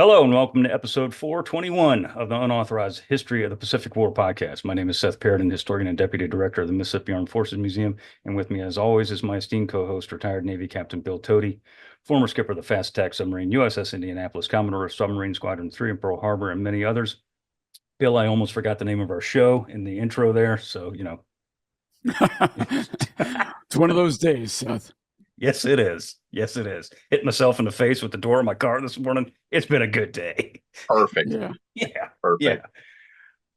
Hello and welcome to episode 421 of the Unauthorized History of the Pacific War podcast. My name is Seth, historian and deputy director of the Mississippi Armed Forces Museum. And with me, as always, is my esteemed co-host, retired Navy Captain Bill Tody, former skipper of the fast attack submarine USS Indianapolis, Commodore of Submarine Squadron 3 in Pearl Harbor, and many others. Bill, I almost forgot the name of our show in the intro there, so, It's one of those days, Seth. Yes, it is. Yes, it is. Hit myself in the face with the door of my car this morning. It's been a good day. Perfect. Yeah. Perfect. Yeah.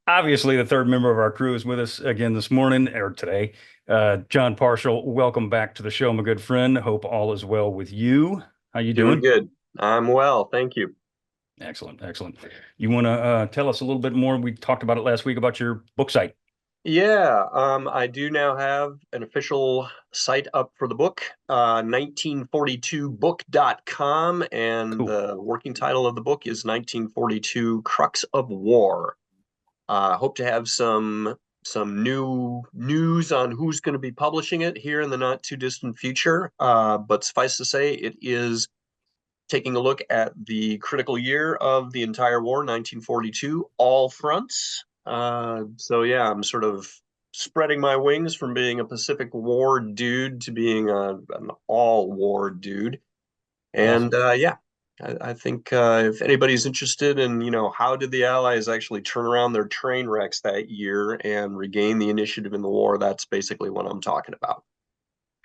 Obviously, the third member of our crew is with us again this morning or today. Jon Parshall, welcome back to the show, my good friend. Hope all is well with you. How you doing? Good. I'm well. Thank you. Excellent. Excellent. You want to tell us a little bit more? We talked about it last week about your book site. Yeah, I do now have an official site up for the book, 1942book.com, and Cool. The working title of the book is 1942 Crux of War. Hope to have some new news on who's going to be publishing it here in the not too distant future. But suffice to say, it is taking a look at the critical year of the entire war, 1942, all fronts. So yeah, I'm sort of spreading my wings from being a Pacific War dude to being an all-war dude. And Awesome. I think if anybody's interested in, how did the Allies actually turn around their train wrecks that year and regain the initiative in the war, that's basically what I'm talking about.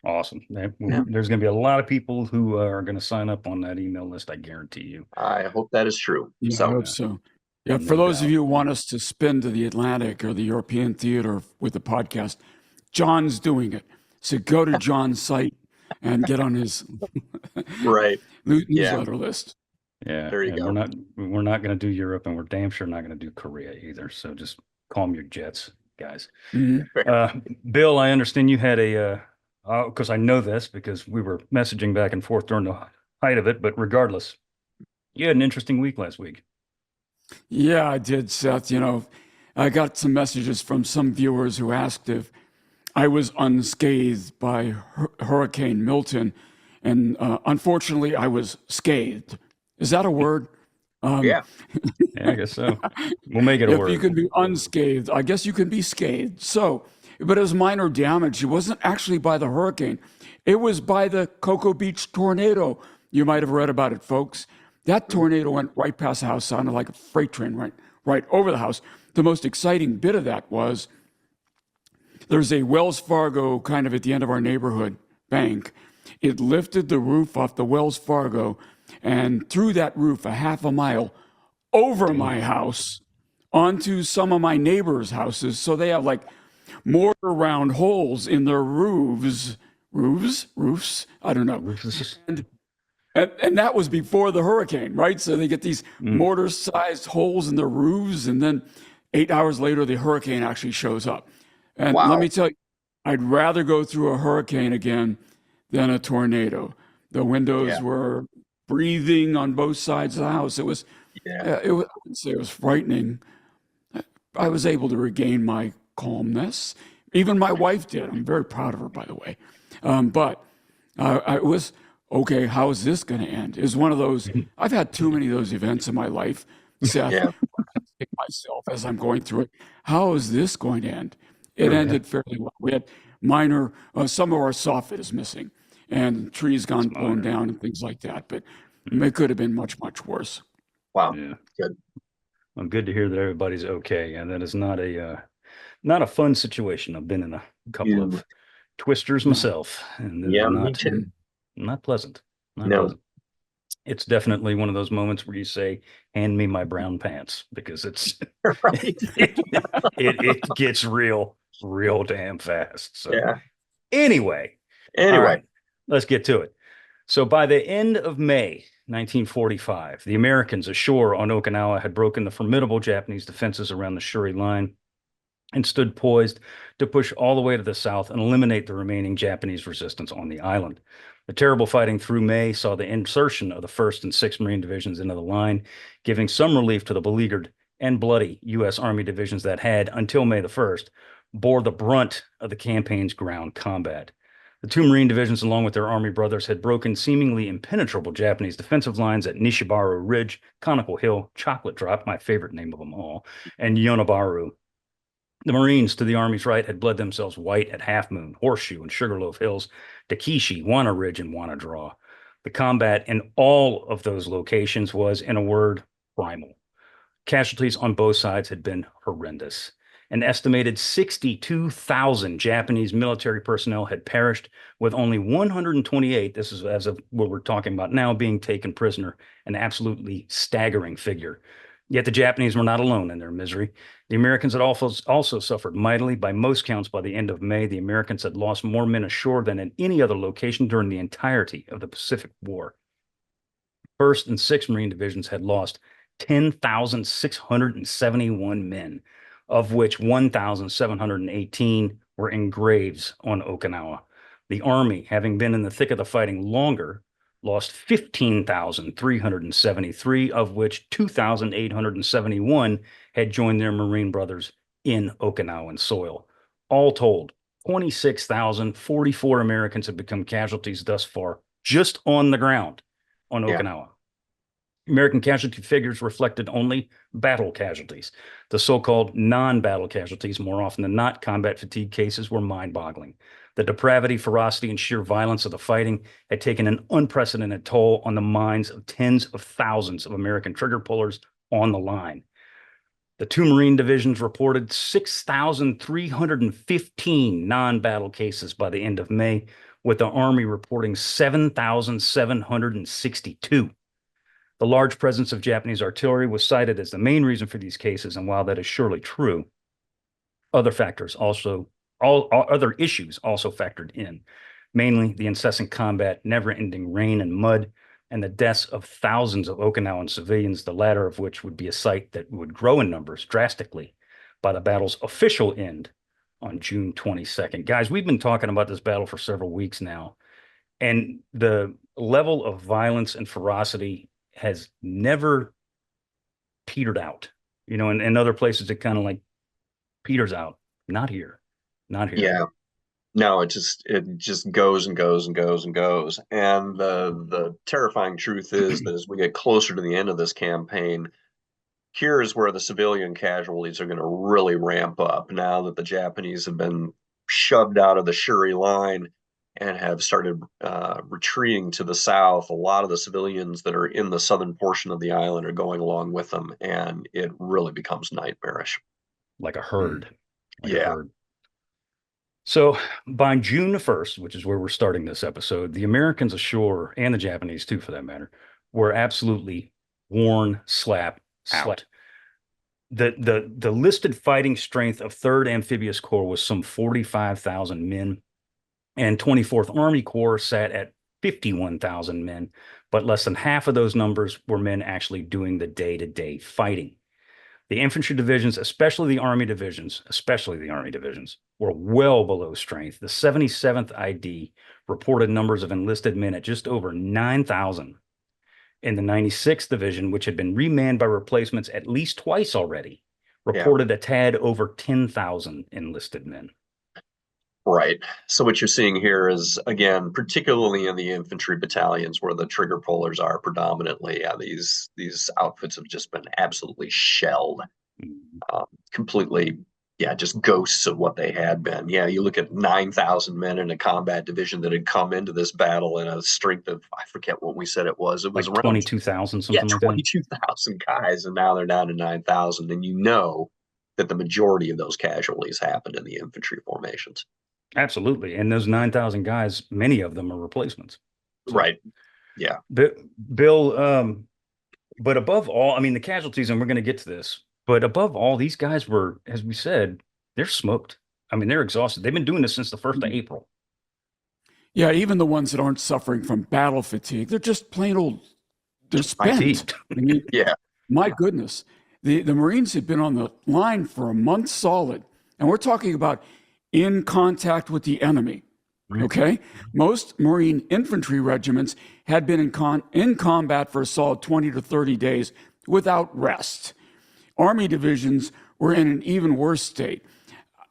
Awesome. Yeah. There's going to be a lot of people who are going to sign up on that email list, I guarantee you. I hope that is true. Yeah, I hope so. Yeah, No for those doubt. of you who want us to spin to the Atlantic or the European theater with the podcast, John's doing it. So go to John's site and get on his Right. newsletter list. Yeah, There you go. We're not going to do Europe, and we're damn sure not going to do Korea either. So just calm your jets, guys. Mhm. Bill, I understand you had because I know this because we were messaging back and forth during the height of it. But regardless, you had an interesting week last week. Yeah, I did, Seth. I got some messages from some viewers who asked if I was unscathed by Hurricane Milton. And unfortunately, I was scathed. Is that a word? Yeah. Yeah, I guess so. We'll make it a If word. you can be unscathed, I guess you can be scathed. But it was minor damage. It wasn't actually by the hurricane. It was by the Cocoa Beach tornado. You might have read about it, folks. That tornado went right past the house, sounded like a freight train, right over the house. The most exciting bit of that was there's a Wells Fargo kind of at the end of our neighborhood bank. It lifted the roof off the Wells Fargo and threw that roof a half a mile over my house onto some of my neighbors' houses. So they have like mortar round holes in their roofs, I don't know. And that was before the hurricane, right? So they get these mortar-sized holes in their roofs, and then 8 hours later, the hurricane actually shows up. And Wow. let me tell you, I'd rather go through a hurricane again than a tornado. The windows were breathing on both sides of the house. I wouldn't say it was frightening. I was able to regain my calmness. Even my wife did. I'm very proud of her, by the way. But I was, okay, how is this going to end? It was one of those, I've had too many of those events in my life, Seth. Yeah. I think myself as I'm going through it. How is this going to end? It ended fairly well. We had minor, some of our soffit is missing, and trees gone blown down and things like that. But it could have been much, much worse. Wow. Yeah. Good. Well, good to hear that everybody's okay, and that is not a fun situation. I've been in a couple of twisters myself, and they're Me too. not pleasant. Not No. pleasant. It's definitely one of those moments where you say, "Hand me my brown pants," because it's Right. it gets real damn fast. So Yeah. anyway, all right, let's get to it. So by the end of May 1945, the Americans ashore on Okinawa had broken the formidable Japanese defenses around the Shuri Line and stood poised to push all the way to the south and eliminate the remaining Japanese resistance on the island. The terrible fighting through May saw the insertion of the 1st and 6th Marine Divisions into the line, giving some relief to the beleaguered and bloody U.S. Army divisions that had, until May the 1st, bore the brunt of the campaign's ground combat. The two Marine divisions, along with their Army brothers, had broken seemingly impenetrable Japanese defensive lines at Nishibaru Ridge, Conical Hill, Chocolate Drop, my favorite name of them all, and Yonabaru. The Marines to the Army's right had bled themselves white at Half Moon, Horseshoe, and Sugarloaf Hills, Takishi, Wana Ridge, and Wana Draw. The combat in all of those locations was, in a word, primal. Casualties on both sides had been horrendous. An estimated 62,000 Japanese military personnel had perished, with only 128, this is as of what we're talking about now, being taken prisoner, an absolutely staggering figure. Yet the Japanese were not alone in their misery. The Americans had also suffered mightily. By most counts, by the end of May, the Americans had lost more men ashore than in any other location during the entirety of the Pacific War. 1st and 6th Marine Divisions had lost 10,671 men, of which 1,718 were in graves on Okinawa. The Army, having been in the thick of the fighting longer, lost 15,373, of which 2,871 had joined their Marine brothers in Okinawan soil. All told, 26,044 Americans have become casualties thus far, just on the ground on Okinawa. American casualty figures reflected only battle casualties. The so-called non-battle casualties, more often than not, combat fatigue cases, were mind-boggling. The depravity, ferocity, and sheer violence of the fighting had taken an unprecedented toll on the minds of tens of thousands of American trigger pullers on the line. The two Marine divisions reported 6,315 non-battle cases by the end of May, with the Army reporting 7,762. The large presence of Japanese artillery was cited as the main reason for these cases, and while that is surely true, other issues also factored in, mainly the incessant combat, never-ending rain and mud, and the deaths of thousands of Okinawan civilians, the latter of which would be a sight that would grow in numbers drastically by the battle's official end on June 22nd. Guys, we've been talking about this battle for several weeks now, and the level of violence and ferocity has never petered out. You know, in other places, it kind of like peters out. Not here. Not here. Yeah. No, it just goes and goes and goes and goes. And the terrifying truth is that as we get closer to the end of this campaign, here is where the civilian casualties are going to really ramp up now that the Japanese have been shoved out of the Shuri Line and have started retreating to the south. A lot of the civilians that are in the southern portion of the island are going along with them, and it really becomes nightmarish. Like a herd. Like yeah. A herd. So by June 1st, which is where we're starting this episode, the Americans ashore, and the Japanese too, for that matter, were absolutely worn slap out. The listed fighting strength of 3rd Amphibious Corps was some 45,000 men, and 24th Army Corps sat at 51,000 men, but less than half of those numbers were men actually doing the day-to-day fighting. The infantry divisions, especially the Army divisions, were well below strength. The 77th ID reported numbers of enlisted men at just over 9,000. In the 96th Division, which had been remanned by replacements at least twice already, reported a tad over 10,000 enlisted men. Right. So what you're seeing here is, again, particularly in the infantry battalions where the trigger pullers are predominantly, these outfits have just been absolutely shelled, completely, just ghosts of what they had been. Yeah, you look at 9,000 men in a combat division that had come into this battle in a strength of, I forget what we said it was. It was like around 22,000, something like that. 22,000 guys, and now they're down to 9,000. And you know that the majority of those casualties happened in the infantry formations. Absolutely. And those 9,000 guys, many of them are replacements. So, right. Yeah. Bill, but above all, I mean, the casualties, and we're going to get to this, but above all, these guys were, as we said, they're smoked. I mean, they're exhausted. They've been doing this since the 1st of April. Yeah, even the ones that aren't suffering from battle fatigue, they're just plain old, they're spent. I mean, my goodness. The Marines had been on the line for a month solid, and we're talking about in contact with the enemy, okay? Most Marine infantry regiments had been in combat for a solid 20 to 30 days without rest. Army divisions were in an even worse state.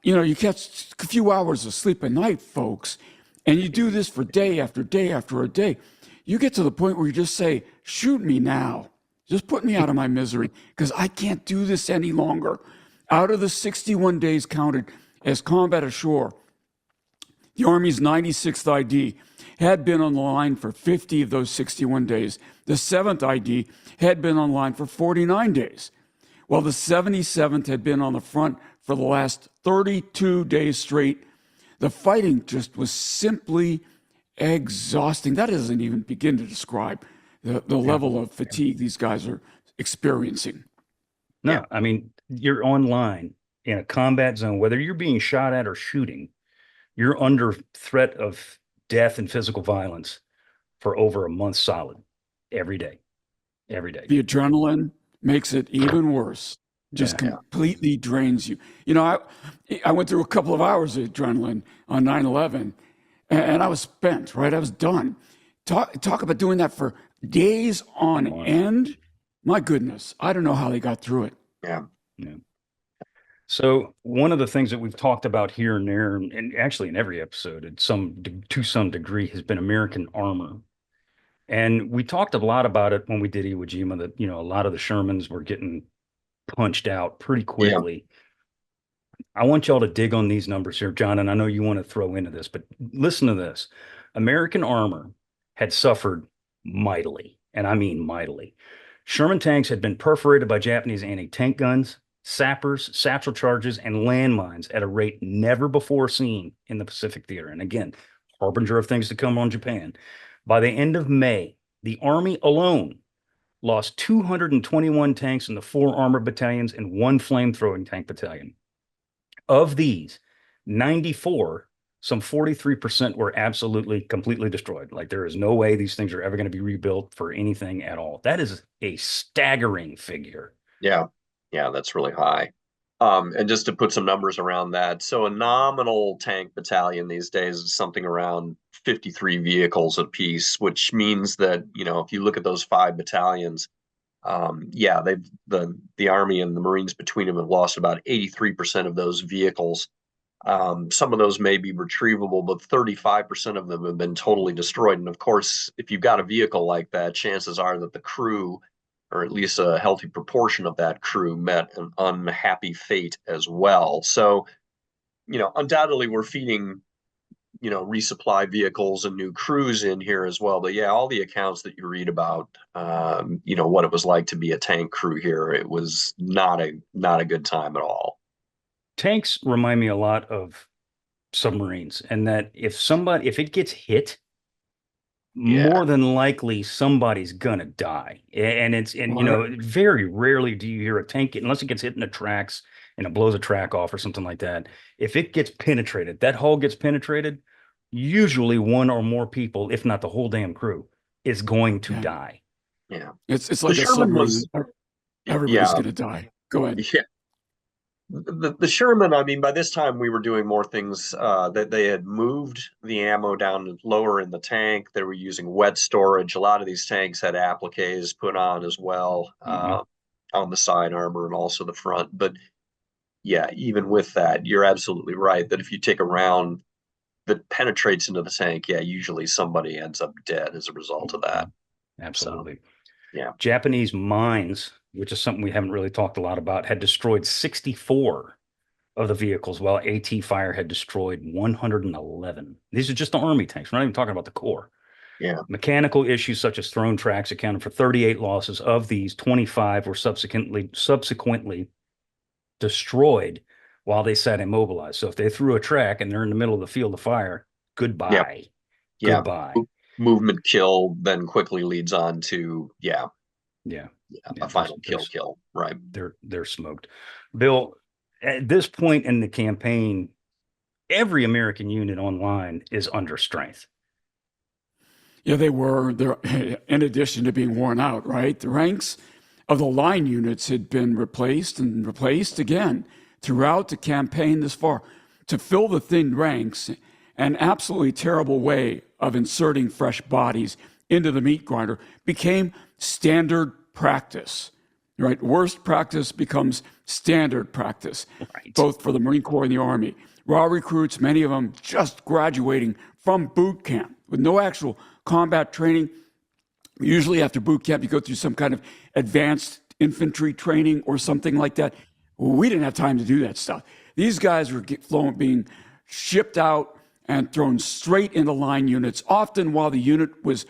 You know, you catch a few hours of sleep a night, folks, And you do this for day after day after a day. You get to the point where you just say, shoot me now. Just put me out of my misery because I can't do this any longer. Out of the 61 days counted as combat ashore, the Army's 96th ID had been on the line for 50 of those 61 days. The 7th ID had been on line for 49 days, while the 77th had been on the front for the last 32 days straight. The fighting just was simply exhausting. That doesn't even begin to describe the level of fatigue these guys are experiencing. No, I mean, you're online in a combat zone, whether you're being shot at or shooting, you're under threat of death and physical violence for over a month solid, every day. The adrenaline makes it even worse. Just completely drains you. You know, I went through a couple of hours of adrenaline on 9/11, and I was spent, right? I was done. Talk about doing that for days on end. My goodness, I don't know how they got through it. Yeah. So one of the things that we've talked about here and there, and actually in every episode, to some degree, has been American armor. And we talked a lot about it when we did Iwo Jima, that, you know, a lot of the Shermans were getting punched out pretty quickly. I want y'all to dig on these numbers here, John, and I know you want to throw into this, but listen to this. American armor had suffered mightily, and I mean mightily. Sherman tanks had been perforated by Japanese anti-tank guns, sappers, satchel charges, and landmines at a rate never before seen in the Pacific theater. And again, harbinger of things to come on Japan. By the end of May, the Army alone lost 221 tanks in the 4 armored battalions and 1 flamethrowing tank battalion. Of these, 94, some 43% were absolutely, completely destroyed. Like, there is no way these things are ever going to be rebuilt for anything at all. That is a staggering figure. Yeah, that's really high. And just to put some numbers around that, so a nominal tank battalion these days is something around 53 vehicles apiece, which means that, you know, if you look at those 5 battalions, the Army and the Marines between them have lost about 83% of those vehicles. Some of those may be retrievable, but 35% of them have been totally destroyed. And of course, if you've got a vehicle like that, chances are that the crew, or at least a healthy proportion of that crew, met an unhappy fate as well. So, you know, undoubtedly we're feeding, you know, resupply vehicles and new crews in here as well. But yeah, all the accounts that you read about, you know, what it was like to be a tank crew here, it was not a good time at all. Tanks remind me a lot of submarines, and that if it gets hit, more than likely somebody's gonna die. And you know, very rarely do you hear a tank, unless it gets hit in the tracks and it blows a track off or something like that. If it gets penetrated, that hull gets penetrated, usually 1 or more people, if not the whole damn crew, is going to die. Yeah. It's like a submarine. Everybody's going to die. Go ahead. Yeah. The Sherman, I mean, by this time we were doing more things, that they had moved the ammo down lower in the tank. They were using wet storage. A lot of these tanks had appliques put on as well, on the side armor and also the front. But yeah, even with that, you're absolutely right that if you take a round that penetrates into the tank, usually somebody ends up dead as a result of that. Absolutely. So, Japanese mines, which is something we haven't really talked a lot about, had destroyed 64 of the vehicles, while AT fire had destroyed 111. These are just the Army tanks. We're not even talking about the Corps. Yeah. Mechanical issues such as thrown tracks accounted for 38 losses. Of these, 25 were subsequently destroyed while they sat immobilized. So if they threw a track and they're in the middle of the field of fire, goodbye. Yep. Goodbye. Movement kill then quickly leads on to a final kill. Right. They're smoked. Bill, at this point in the campaign, every American unit online is under strength. Yeah, they were. In addition to being worn out, right? The ranks of the line units had been replaced and replaced again throughout the campaign this far. To fill the thin ranks, an absolutely terrible way of inserting fresh bodies into the meat grinder became standard practice. right? Worst practice becomes standard practice, Right. both for the Marine Corps and the Army. Raw recruits, many of them just graduating from boot camp with no actual combat training. Usually after boot camp, you go through some kind of advanced infantry training or something like that. We didn't have time to do that stuff. These guys were being shipped out and thrown straight into line units, often while the unit was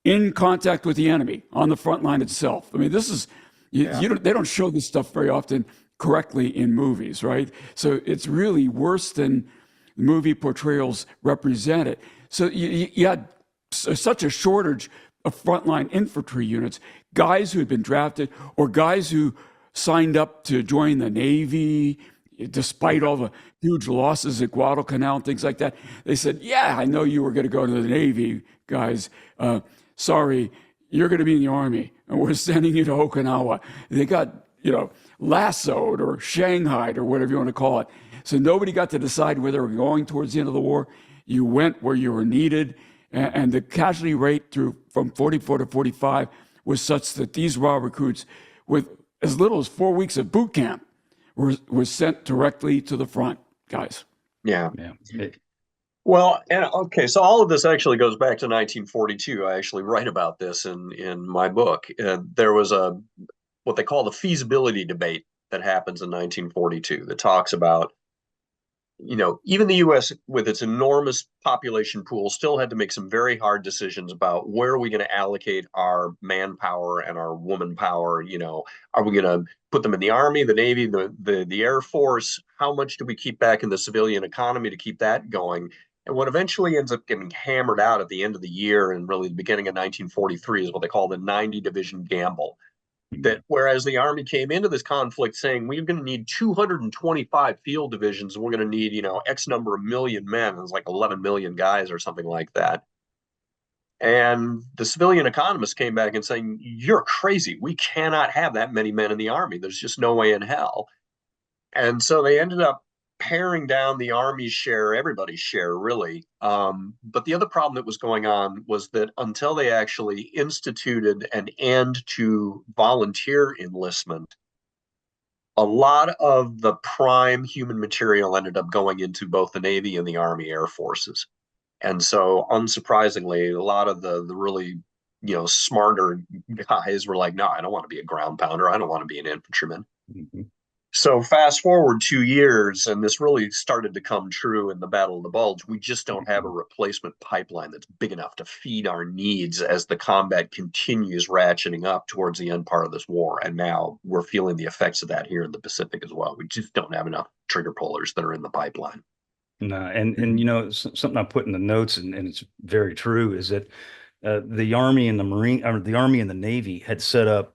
in contact with the enemy on the front line itself. I mean, this is, they don't show this stuff very often correctly in movies, right? So it's really worse than movie portrayals represent it. So you had such a shortage of frontline infantry units, guys who had been drafted or guys who signed up to join the Navy, despite all the huge losses at Guadalcanal and things like that. They said, yeah, I know you were going to go to the Navy, guys. Sorry, you're going to be in the Army, and we're sending you to Okinawa. They got, lassoed or shanghaied or whatever you want to call it. So nobody got to decide where they were going towards the end of the war. You went where you were needed, and the casualty rate from 44 to 45 was such that these raw recruits, with as little as 4 weeks of boot camp, were sent directly to the front, guys. Yeah. Yeah. Well, and okay, so all of this actually goes back to 1942. I actually write about this in my book. There was what they call the feasibility debate that happens in 1942 that talks about, even the U.S. with its enormous population pool still had to make some very hard decisions about where are we going to allocate our manpower and our woman power. Are we going to put them in the Army, the Navy, the Air Force? How much do we keep back in the civilian economy to keep that going? And what eventually ends up getting hammered out at the end of the year and really the beginning of 1943 is what they call the 90 division gamble. That whereas the Army came into this conflict saying we're going to need 225 field divisions and we're going to need, X number of million men, it's like 11 million guys or something like that. And the civilian economists came back and saying, you're crazy. We cannot have that many men in the Army. There's just no way in hell. And so they ended up paring down the Army's share, everybody's share, really. But the other problem that was going on was that until they actually instituted an end to volunteer enlistment, a lot of the prime human material ended up going into both the Navy and the Army Air Forces. And so, unsurprisingly, a lot of the really, smarter guys were like, no, I don't want to be a ground pounder. I don't want to be an infantryman. Mm-hmm. So fast forward 2 years, and this really started to come true in the Battle of the Bulge. We just don't have a replacement pipeline that's big enough to feed our needs as the combat continues ratcheting up towards the end part of this war. And now we're feeling the effects of that here in the Pacific as well. We just don't have enough trigger pullers that are in the pipeline. No, and something I put in the notes, and it's very true, is that the Army and the Army and the Navy had set up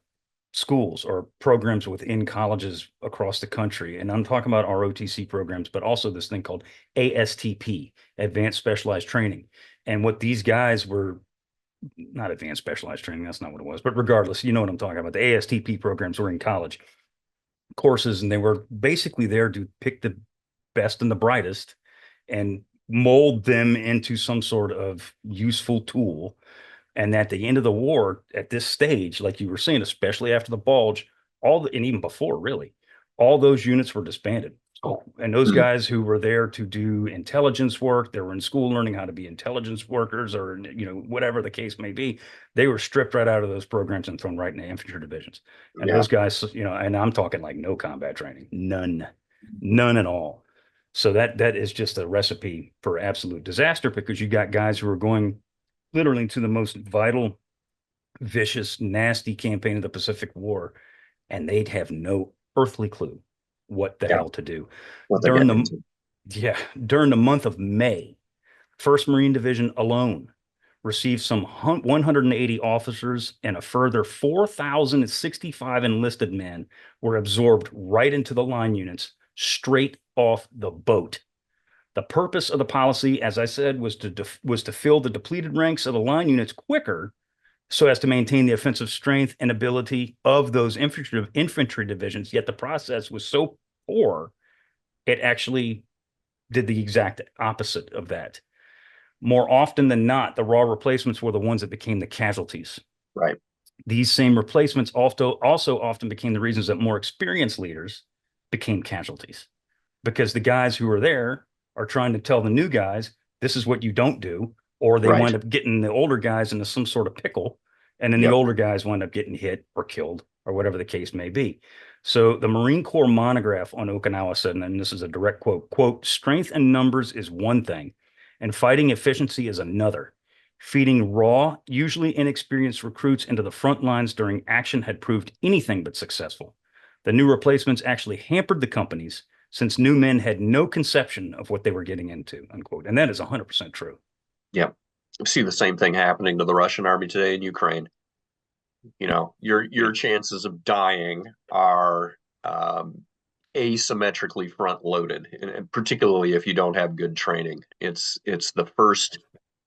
schools or programs within colleges across the country. And I'm talking about ROTC programs, but also this thing called ASTP, Advanced Specialized Training. And what these guys were, not advanced specialized training, that's not what it was, but regardless, you know what I'm talking about. The ASTP programs were in college courses, and they were basically there to pick the best and the brightest and mold them into some sort of useful tool. And at the end of the war, at this stage, like you were saying, especially after the Bulge, and even before, really, all those units were disbanded. And those guys who were there to do intelligence work, they were in school learning how to be intelligence workers, or whatever the case may be, they were stripped right out of those programs and thrown right into infantry divisions. And those guys, and I'm talking like no combat training, none at all. So that is just a recipe for absolute disaster, because you got guys who are going literally to the most vital, vicious, nasty campaign of the Pacific War, and they'd have no earthly clue what the hell to do. During the month of May, 1st Marine Division alone received some 180 officers, and a further 4,065 enlisted men were absorbed right into the line units straight off the boat. The purpose of the policy, as I said, was to fill the depleted ranks of the line units quicker, so as to maintain the offensive strength and ability of those infantry divisions. Yet the process was so poor, it actually did the exact opposite of that. More often than not, the raw replacements were the ones that became the casualties. Right. These same replacements also often became the reasons that more experienced leaders became casualties, because the guys who are there are trying to tell the new guys, this is what you don't do, or they wind up getting the older guys into some sort of pickle, and then the older guys wind up getting hit or killed or whatever the case may be. So the Marine Corps monograph on Okinawa said, and this is a direct quote, strength and numbers is one thing, and fighting efficiency is another. Feeding raw, usually inexperienced recruits into the front lines during action had proved anything but successful. The new replacements actually hampered the companies, since new men had no conception of what they were getting into, unquote. And that is 100% true. Yeah. I see the same thing happening to the Russian army today in Ukraine. You know, your chances of dying are asymmetrically front loaded, and particularly if you don't have good training. It's the first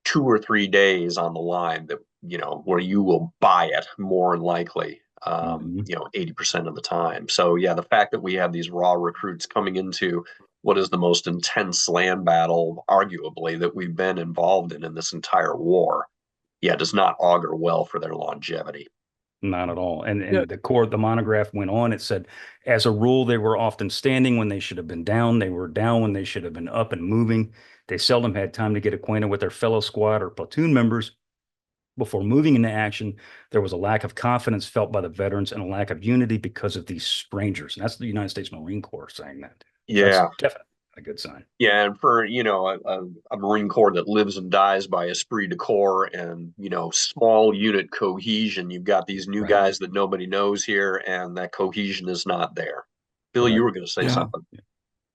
2 or 3 days on the line that, you know, where you will buy it more than likely, you know, 80% of the time. So yeah, the fact that we have these raw recruits coming into what is the most intense land battle, arguably, that we've been involved in this entire war, does not augur well for their longevity. Not at all. And the monograph went on. It said, as a rule, they were often standing when they should have been down. They were down when they should have been up and moving. They seldom had time to get acquainted with their fellow squad or platoon members. Before moving into action, there was a lack of confidence felt by the veterans and a lack of unity because of these strangers. And that's the United States Marine Corps saying that. Yeah. That's definitely a good sign. Yeah, and for, you know, a Marine Corps that lives and dies by esprit de corps and, you know, small unit cohesion, you've got these new guys that nobody knows here, and that cohesion is not there. Bill, you were going to say something.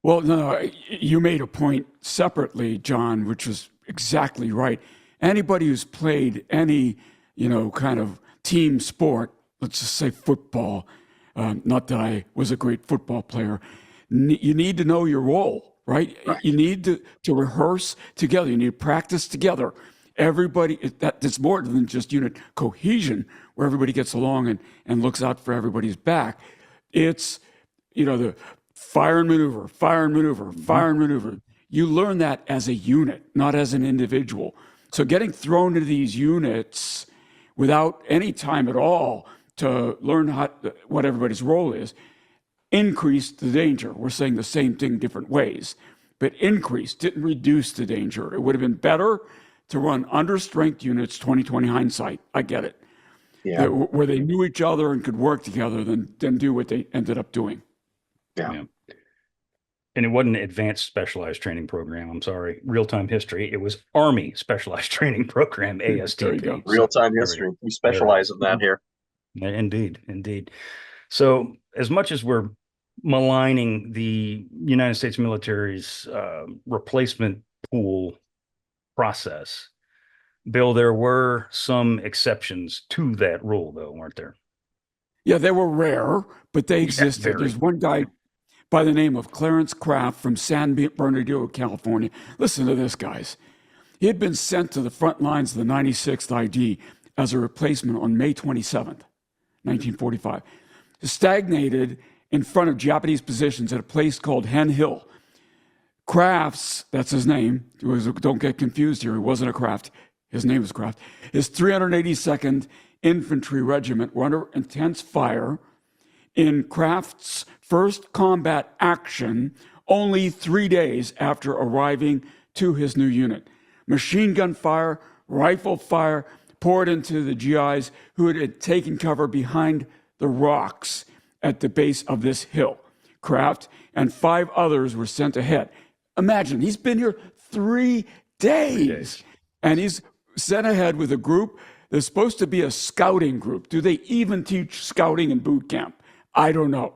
Well, no, you made a point separately, John, which was exactly right. Anybody who's played any, you know, kind of team sport, let's just say football, not that I was a great football player, you need to know your role, right? You need to rehearse together. You need to practice together. Everybody, that's more than just unit cohesion, where everybody gets along and looks out for everybody's back. It's, you know, the fire and maneuver, fire and maneuver, fire and maneuver. You learn that as a unit, not as an individual. So getting thrown into these units without any time at all to learn what everybody's role is increased the danger. We're saying the same thing different ways, but increased, didn't reduce the danger. It would have been better to run understrength units, 20/20 hindsight. I get it. Yeah. Where they knew each other and could work together than do what they ended up doing. Yeah. And it wasn't an advanced specialized training program. I'm sorry. Real-time history. It was Army Specialized Training Program, ASTP. Real-time history. We specialize in that here. Indeed. So as much as we're maligning the United States military's replacement pool process, Bill, there were some exceptions to that rule, though, weren't there? Yeah, they were rare, but they existed. There's one guy by the name of Clarence Craft from San Bernardino, California. Listen to this, guys. He had been sent to the front lines of the 96th ID as a replacement on May 27th, 1945. Stagnated in front of Japanese positions at a place called Hen Hill. Crafts, that's his name. Don't get confused here. He wasn't a Craft. His name was Craft. His 382nd Infantry Regiment were under intense fire in Craft's first combat action only 3 days after arriving to his new unit. Machine gun fire, rifle fire poured into the GIs who had taken cover behind the rocks at the base of this hill. Craft and 5 others were sent ahead. Imagine, he's been here 3 days. And he's sent ahead with a group that's supposed to be a scouting group. Do they even teach scouting in boot camp? I don't know.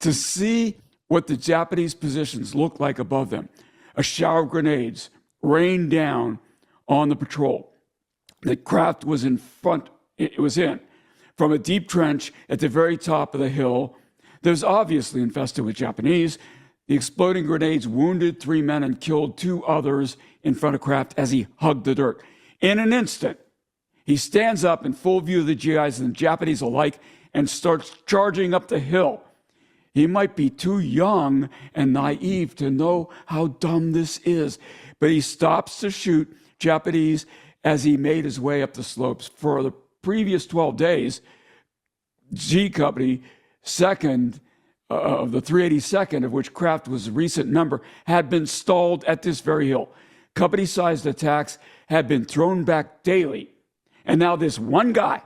To see what the Japanese positions looked like above them. A shower of grenades rained down on the patrol. The Craft was in front, it was in, from a deep trench at the very top of the hill that was obviously infested with Japanese. The exploding grenades wounded 3 men and killed 2 others in front of Craft as he hugged the dirt. In an instant, he stands up in full view of the GIs and the Japanese alike and starts charging up the hill. He might be too young and naive to know how dumb this is, but he stops to shoot Japanese as he made his way up the slopes. For the previous 12 days, G Company, second of the 382nd, of which Craft was a recent member, had been stalled at this very hill. Company-sized attacks had been thrown back daily. And now this one guy,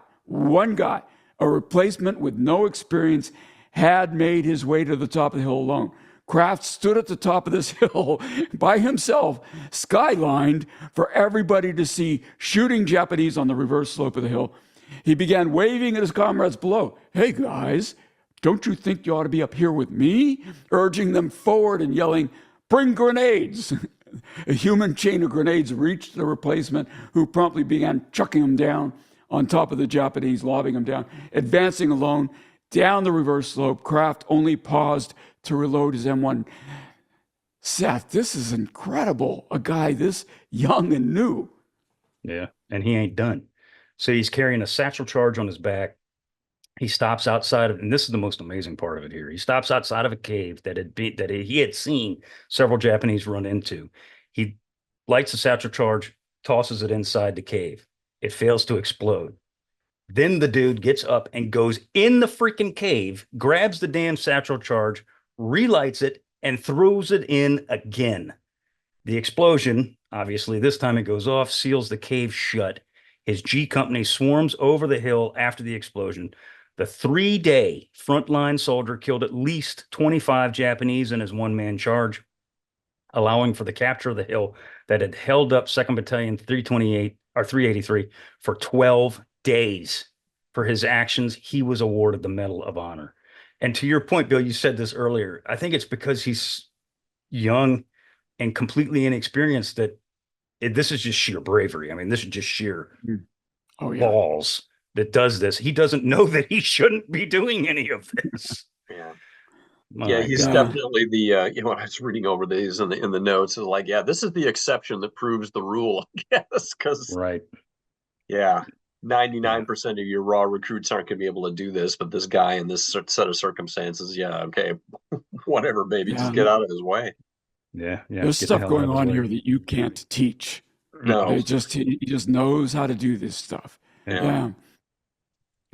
a replacement with no experience, had made his way to the top of the hill alone. Craft stood at the top of this hill by himself, skylined for everybody to see, shooting Japanese on the reverse slope of the hill. He began waving at his comrades below. "Hey, guys, don't you think you ought to be up here with me?" Urging them forward and yelling, "Bring grenades!" A human chain of grenades reached the replacement, who promptly began chucking them down on top of the Japanese, lobbing them down. Advancing alone down the reverse slope, Craft only paused to reload his M1. Seth, this is incredible. A guy this young and new. Yeah, and he ain't done. So he's carrying a satchel charge on his back. He stops outside of, and this is the most amazing part of it here. He stops outside of a cave that he had seen several Japanese run into. He lights the satchel charge, tosses it inside the cave. It fails to explode. Then the dude gets up and goes in the freaking cave, grabs the damn satchel charge, relights it, and throws it in again. The explosion, obviously, this time it goes off, seals the cave shut. His G Company swarms over the hill after the explosion. The 3-day frontline soldier killed at least 25 Japanese in his one-man charge, allowing for the capture of the hill that had held up 2nd Battalion 383 for 12 days. For his actions, he was awarded the Medal of Honor. And to your point, Bill, you said this earlier. I think it's because he's young and completely inexperienced that this is just sheer bravery. I mean, this is just sheer balls that does this. He doesn't know that he shouldn't be doing any of this. Yeah, he's definitely the I was reading over these in the notes, is like, this is the exception that proves the rule, I guess, because 99% of your raw recruits aren't going to be able to do this, but this guy in this set of circumstances, okay, whatever, baby, just get out of his way. There's stuff going on here that you can't teach. No, he just knows how to do this stuff.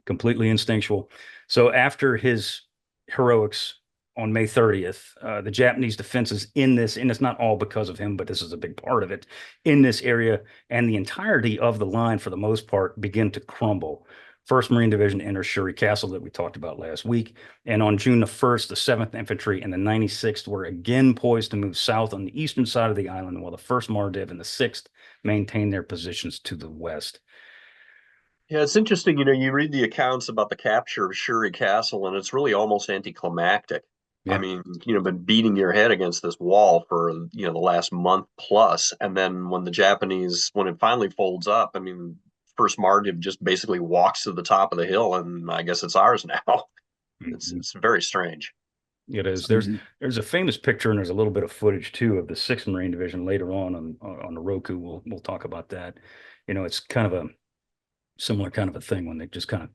Completely instinctual. So after his heroics on May 30th, the Japanese defenses in this, and it's not all because of him, but this is a big part of it, in this area, and the entirety of the line, for the most part, begin to crumble. 1st Marine Division enters Shuri Castle that we talked about last week. And on June the 1st, the 7th Infantry and the 96th were again poised to move south on the eastern side of the island, while the 1st Mardiv and the 6th maintained their positions to the west. Yeah, it's interesting. You read the accounts about the capture of Shuri Castle, and it's really almost anticlimactic. I mean, been beating your head against this wall for, the last month plus. And then when it finally folds up, I mean, 1st Mardiv just basically walks to the top of the hill, and I guess it's ours now. It's very strange. It is. There's a famous picture, and there's a little bit of footage too of the 6th Marine Division later on Oroku. We'll talk about that. It's kind of a similar kind of a thing when they just kind of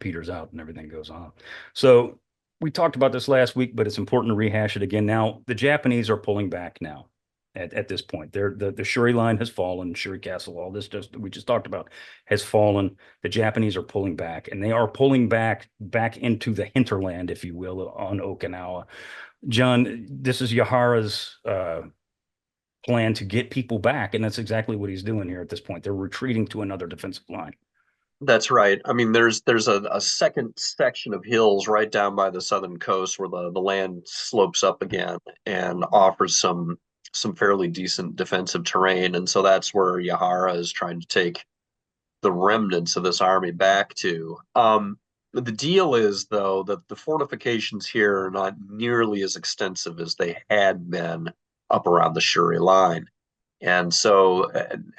peters out and everything goes on. So we talked about this last week, but it's important to rehash it again. Now, the Japanese are pulling back now at this point. The Shuri Line has fallen, Shuri Castle, all this we just talked about has fallen. The Japanese are pulling back, and they are pulling back into the hinterland, if you will, on Okinawa. John, this is Yahara's plan to get people back, and that's exactly what he's doing here at this point. They're retreating to another defensive line. That's right. I mean, there's a second section of hills right down by the southern coast where the land slopes up again and offers some fairly decent defensive terrain. And so that's where Yahara is trying to take the remnants of this army back to. The deal is, though, that the fortifications here are not nearly as extensive as they had been up around the Shuri Line. And so,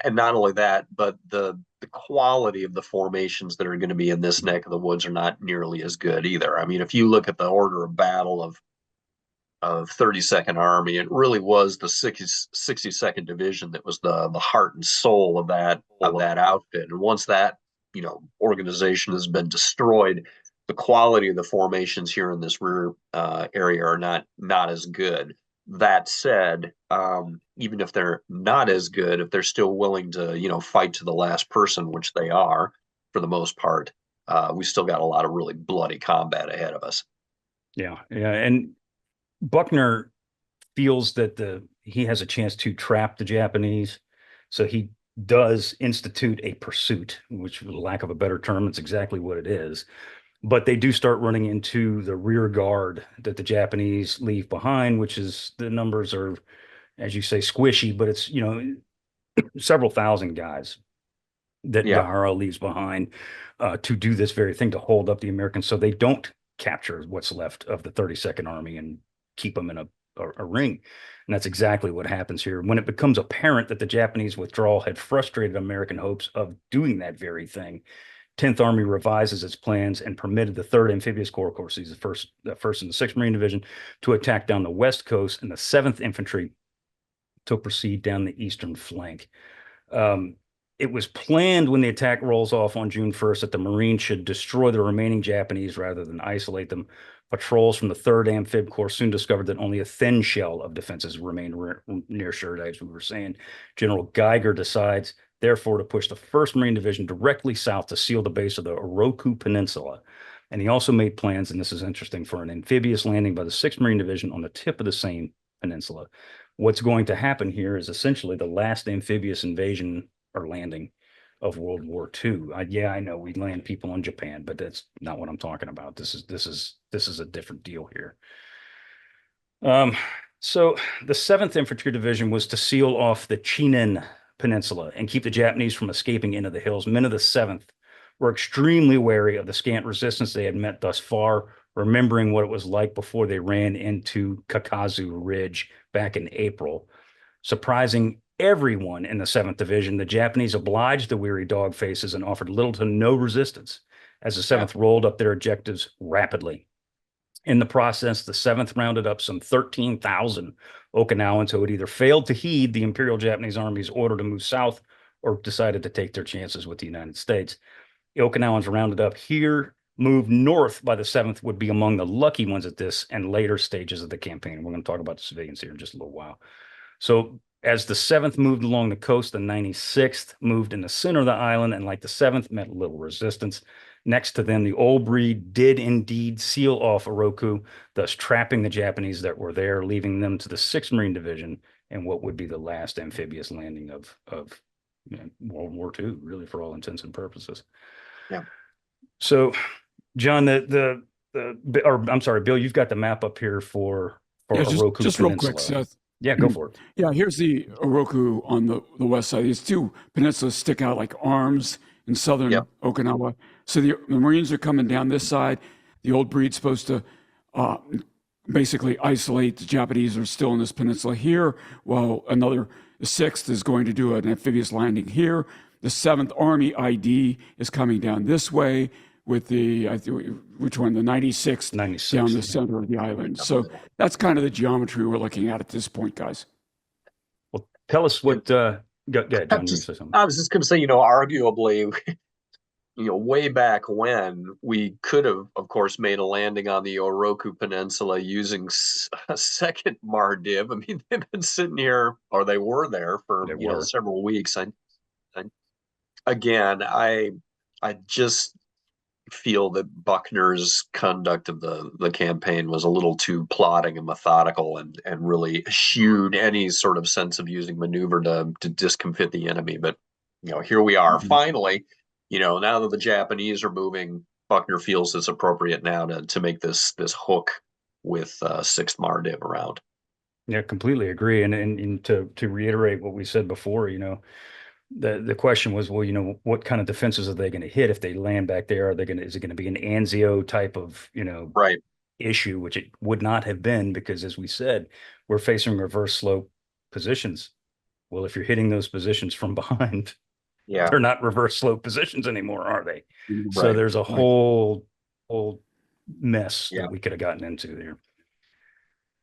and not only that, but the quality of the formations that are going to be in this neck of the woods are not nearly as good either. I mean, if you look at the order of battle of 32nd Army, it really was the 62nd Division that was the heart and soul of that outfit. And once that organization has been destroyed, the quality of the formations here in this rear area are not as good. That said, even if they're not as good, if they're still willing to, fight to the last person, which they are for the most part, we still got a lot of really bloody combat ahead of us. Yeah, yeah, and Buckner feels that he has a chance to trap the Japanese, so he does institute a pursuit, which, for lack of a better term, it's exactly what it is. But they do start running into the rear guard that the Japanese leave behind, which is, the numbers are, as you say, squishy, but it's, several thousand guys that Yeah. Gaara leaves behind to do this very thing, to hold up the Americans so they don't capture what's left of the 32nd Army and keep them in a ring. And that's exactly what happens here. When it becomes apparent that the Japanese withdrawal had frustrated American hopes of doing that very thing, 10th Army revises its plans and permitted the 3rd Amphibious Corps, of course, he's the first and the 6th Marine Division, to attack down the west coast, and the 7th Infantry to proceed down the eastern flank. It was planned, when the attack rolls off on June 1st, that the Marines should destroy the remaining Japanese rather than isolate them. Patrols from the 3rd Amphib Corps soon discovered that only a thin shell of defenses remained near Shuri, as we were saying. General Geiger decides, therefore, to push the 1st Marine Division directly south to seal the base of the Oroku Peninsula. And he also made plans, and this is interesting, for an amphibious landing by the 6th Marine Division on the tip of the same peninsula. What's going to happen here is essentially the last amphibious invasion or landing of World War II. Yeah, I know we land people on Japan, but that's not what I'm talking about. This is a different deal here. So the 7th Infantry Division was to seal off the Chinen Peninsula and keep the Japanese from escaping into the hills. Men of the 7th were extremely wary of the scant resistance they had met thus far, remembering what it was like before they ran into Kakazu Ridge back in April. Surprising everyone in the 7th Division, the Japanese obliged the weary dog faces and offered little to no resistance as the 7th rolled up their objectives rapidly. In the process, the 7th rounded up some 13,000 Okinawans who had either failed to heed the Imperial Japanese Army's order to move south or decided to take their chances with the United States. The Okinawans rounded up here, moved north by the 7th, would be among the lucky ones at this and later stages of the campaign. We're going to talk about the civilians here in just a little while. So as the 7th moved along the coast, the 96th moved in the center of the island, and like the 7th, met little resistance. Next to them, the Old Breed did indeed seal off Oroku, thus trapping the Japanese that were there, leaving them to the 6th Marine Division and what would be the last amphibious landing of World War II, really, for all intents and purposes. Yeah. So, John, I'm sorry, Bill, you've got the map up here for Oroku just Peninsula. Real quick, Seth. Yeah, go for it. Yeah, here's the Oroku on the west side. These two peninsulas stick out like arms in southern Okinawa. So the Marines are coming down this side. The Old Breed's supposed to basically isolate. The Japanese are still in this peninsula here, while the 6th is going to do an amphibious landing here. The 7th Army ID is coming down this way with the, which one? The 96th down the center of the island. So that's kind of the geometry we're looking at this point, guys. Well, tell us what, go ahead, John, you say something. I was just going to say, arguably, way back when, we could have, of course, made a landing on the Oroku Peninsula using a second Mardiv. I mean, they've been sitting here, or they were there for, several weeks. I just feel that Buckner's conduct of the campaign was a little too plodding and methodical, and really eschewed any sort of sense of using maneuver to discomfit the enemy. But here we are, finally. Now that the Japanese are moving, Buckner feels it's appropriate now to make this hook with 6th Mardiv around. Yeah, completely agree. And to reiterate what we said before, the question was, well, what kind of defenses are they going to hit if they land back there? Is it going to be an Anzio type of, right issue, which it would not have been, because as we said, we're facing reverse slope positions. Well, if you're hitting those positions from behind, they're not reverse slope positions anymore, are they? Right. So there's a whole mess that we could have gotten into there.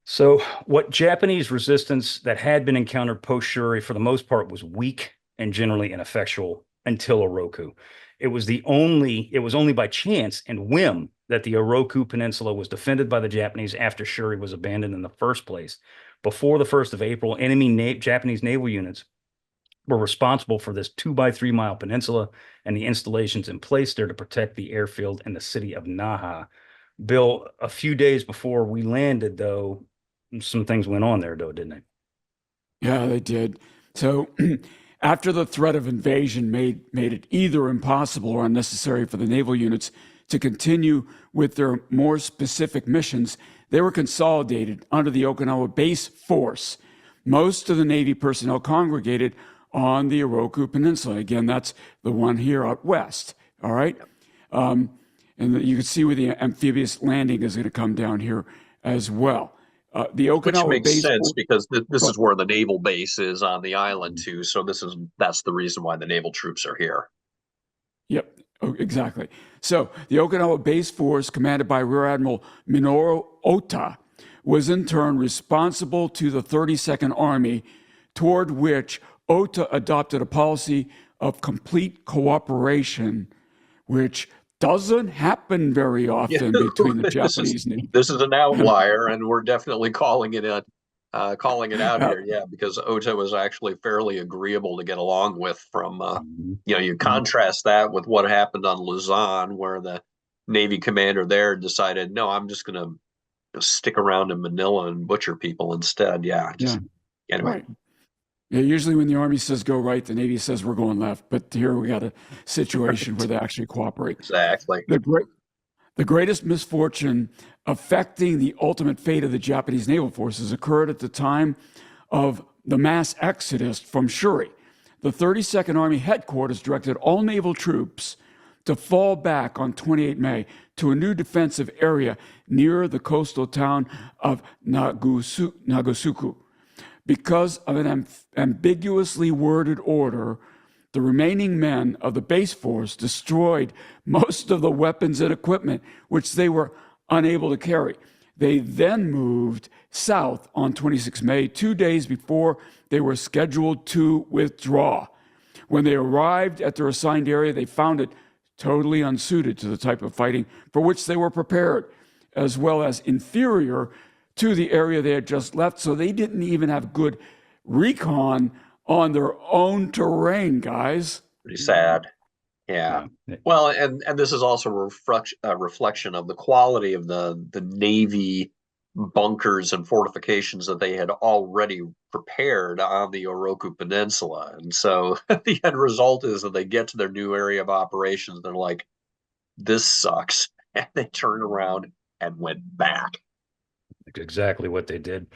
So what Japanese resistance that had been encountered post-Shuri for the most part was weak and generally ineffectual until Oroku. It was only by chance and whim that the Oroku Peninsula was defended by the Japanese after Shuri was abandoned in the first place. Before the 1st of April, enemy Japanese naval units were responsible for this 2 by 3 mile peninsula and the installations in place there to protect the airfield and the city of Naha. Bill, a few days before we landed, though, some things went on there, though, didn't they? Yeah, they did. So after the threat of invasion made it either impossible or unnecessary for the naval units to continue with their more specific missions, they were consolidated under the Okinawa base force. Most of the Navy personnel congregated on the Oroku Peninsula. Again, that's the one here out west, all right? And you can see where the amphibious landing is going to come down here as well. The Okinawa Which makes base sense force, because this is where the naval base is on the island too. So that's the reason why the naval troops are here. Yep, exactly. So the Okinawa base force, commanded by Rear Admiral Minoru Ota, was in turn responsible to the 32nd Army, toward which Ota adopted a policy of complete cooperation, which doesn't happen very often between the Japanese Navy. This is an outlier, and we're definitely calling it out here. Yeah, because Ota was actually fairly agreeable to get along with. From you contrast that with what happened on Luzon, where the Navy commander there decided, no, I'm just going to stick around in Manila and butcher people instead. Anyway. Right. Yeah, usually when the Army says go right, the Navy says we're going left. But here we got a situation where they actually cooperate. Exactly. The greatest misfortune affecting the ultimate fate of the Japanese naval forces occurred at the time of the mass exodus from Shuri. The 32nd Army headquarters directed all naval troops to fall back on 28 May to a new defensive area near the coastal town of Nagosuku. Because of an ambiguously worded order, the remaining men of the base force destroyed most of the weapons and equipment which they were unable to carry. They then moved south on 26 May, 2 days before they were scheduled to withdraw. When they arrived at their assigned area, they found it totally unsuited to the type of fighting for which they were prepared, as well as inferior to the area they had just left. So they didn't even have good recon on their own terrain, guys. Pretty sad. Yeah. Well, and this is also a reflection of the quality of the Navy bunkers and fortifications that they had already prepared on the Oroku Peninsula. And so the end result is that they get to their new area of operations. They're like, this sucks. And they turned around and went back. Exactly what they did.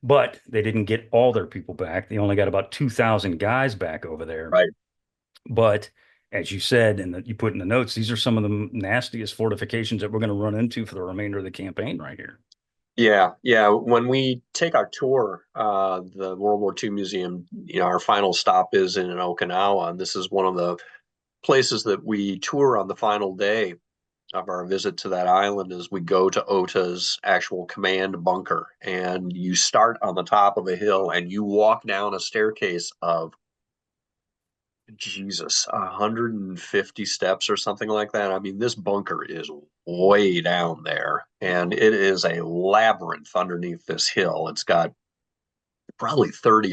But they didn't get all their people back. They only got about 2,000 guys back over there. Right. But as you said, and you put in the notes, these are some of the nastiest fortifications that we're going to run into for the remainder of the campaign right here. Yeah. When we take our tour, the World War II Museum, our final stop is in Okinawa, and this is one of the places that we tour on the final day of our visit to that island. Is we go to Ota's actual command bunker, and you start on the top of a hill and you walk down a staircase of 150 steps or something like that. I mean, this bunker is way down there, and it is a labyrinth underneath this hill. It's got probably 30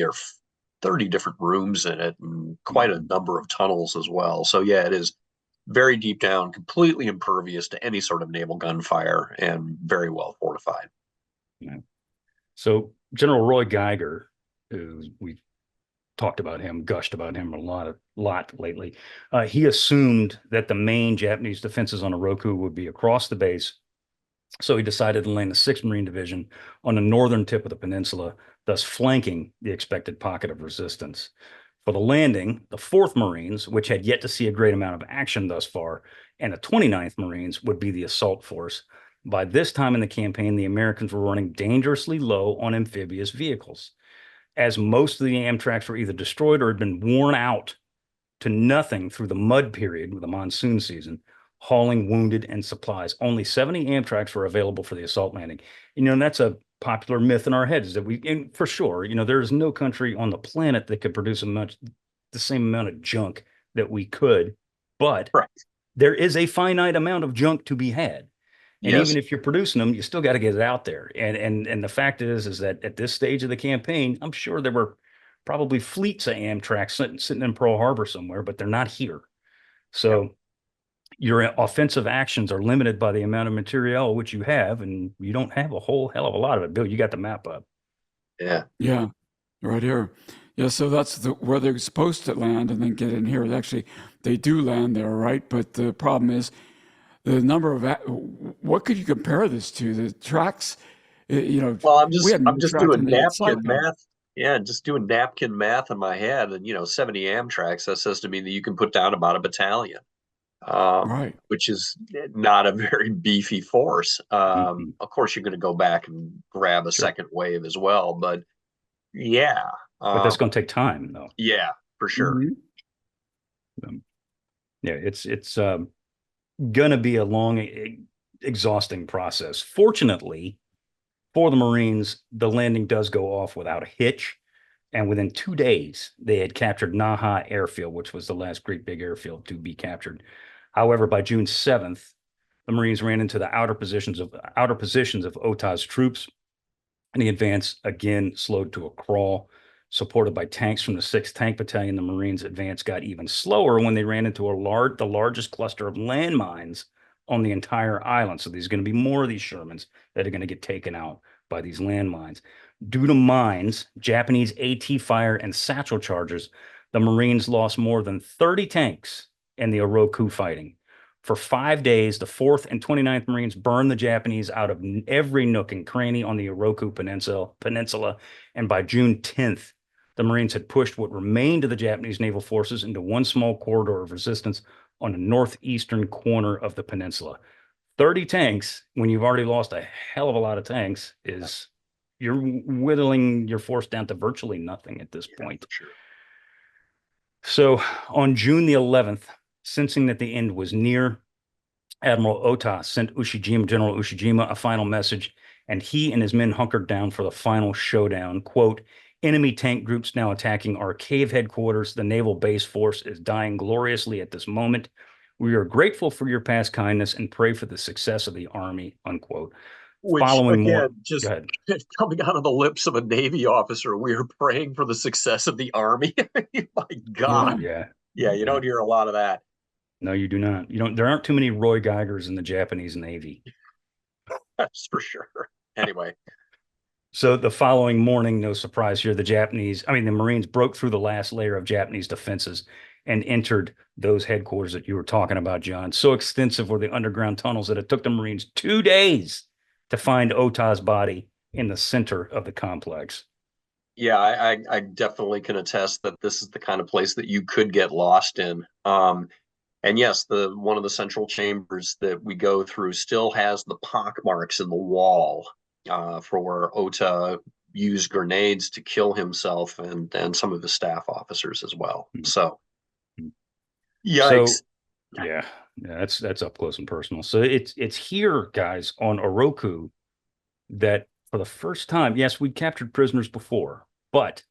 different rooms in it, and quite a number of tunnels as well. So yeah, it is very deep down, completely impervious to any sort of naval gunfire, and very well fortified. Yeah. So General Roy Geiger, who we talked about him, gushed about him a lot lately, he assumed that the main Japanese defenses on Oroku would be across the base. So he decided to land the 6th Marine Division on the northern tip of the peninsula, thus flanking the expected pocket of resistance. For the landing, the 4th Marines, which had yet to see a great amount of action thus far, and the 29th Marines would be the assault force. By this time in the campaign, the Americans were running dangerously low on amphibious vehicles, as most of the Amtraks were either destroyed or had been worn out to nothing through the mud period with the monsoon season, hauling wounded and supplies. Only 70 Amtraks were available for the assault landing. And that's a popular myth in our heads, that and for sure, there is no country on the planet that could produce the same amount of junk that we could, but there is a finite amount of junk to be had. And even if you're producing them, you still got to get it out there. And the fact is that at this stage of the campaign, I'm sure there were probably fleets of Amtrak sitting in Pearl Harbor somewhere, but they're not here. So your offensive actions are limited by the amount of material which you have, and you don't have a whole hell of a lot of it. Bill, you got the map up. Yeah. Yeah, right here. Yeah, so that's where they're supposed to land and then get in here. Actually, they do land there, right? But the problem is the number of what could you compare this to? The tracks, Well, we had I'm more just tracks doing than they had napkin cycling. math. Yeah, just doing napkin math in my head, and 70 Amtraks. That says to me that you can put down about a battalion, Right. which is not a very beefy force. Mhm. Of course, you're going to go back and grab a Sure. second wave as well, but yeah, But that's going to take time, though. yeah, for sure. Yeah, it's going to be a long, exhausting process. Fortunately for the Marines, the landing does go off without a hitch. And within 2 days, they had captured Naha Airfield, which was the last great big airfield to be captured. However, by June 7th, the Marines ran into the outer positions of Ota's troops, and the advance again slowed to a crawl. Supported by tanks from the 6th Tank Battalion, the Marines' advance got even slower when they ran into the largest cluster of landmines on the entire island. So there's going to be more of these Shermans that are going to get taken out by these landmines. Due to mines, Japanese AT fire, and satchel charges, the Marines lost more than 30 tanks in the Oroku fighting. For 5 days, the 4th and 29th Marines burned the Japanese out of every nook and cranny on the Oroku Peninsula. And by June 10th, the Marines had pushed what remained of the Japanese naval forces into one small corridor of resistance on the northeastern corner of the peninsula. 30 tanks, when you've already lost a hell of a lot of tanks, you're whittling your force down to virtually nothing at this point. Sure. So on June the 11th, sensing that the end was near, Admiral Ota sent General Ushijima a final message, and he and his men hunkered down for the final showdown. Quote, enemy tank groups now attacking our cave headquarters. The naval base force is dying gloriously at this moment. We are grateful for your past kindness and pray for the success of the Army, unquote. Which, Following again, more, just go ahead. coming out of the lips of a Navy officer, we are praying for the success of the Army. My God. Yeah, you don't hear a lot of that. No, you do not. There aren't too many Roy Geigers in the Japanese Navy. That's for sure. Anyway. So the following morning, no surprise here, the Marines broke through the last layer of Japanese defenses and entered those headquarters that you were talking about, John. So extensive were the underground tunnels that it took the Marines 2 days to find Ota's body in the center of the complex. Yeah, I definitely can attest that this is the kind of place that you could get lost in. And yes, one of the central chambers that we go through still has the pock marks in the wall for where Ota used grenades to kill himself and some of his staff officers as well. So, yikes. So, yeah, that's up close and personal. So it's here, guys, on Oroku that for the first time, yes, we captured prisoners before, but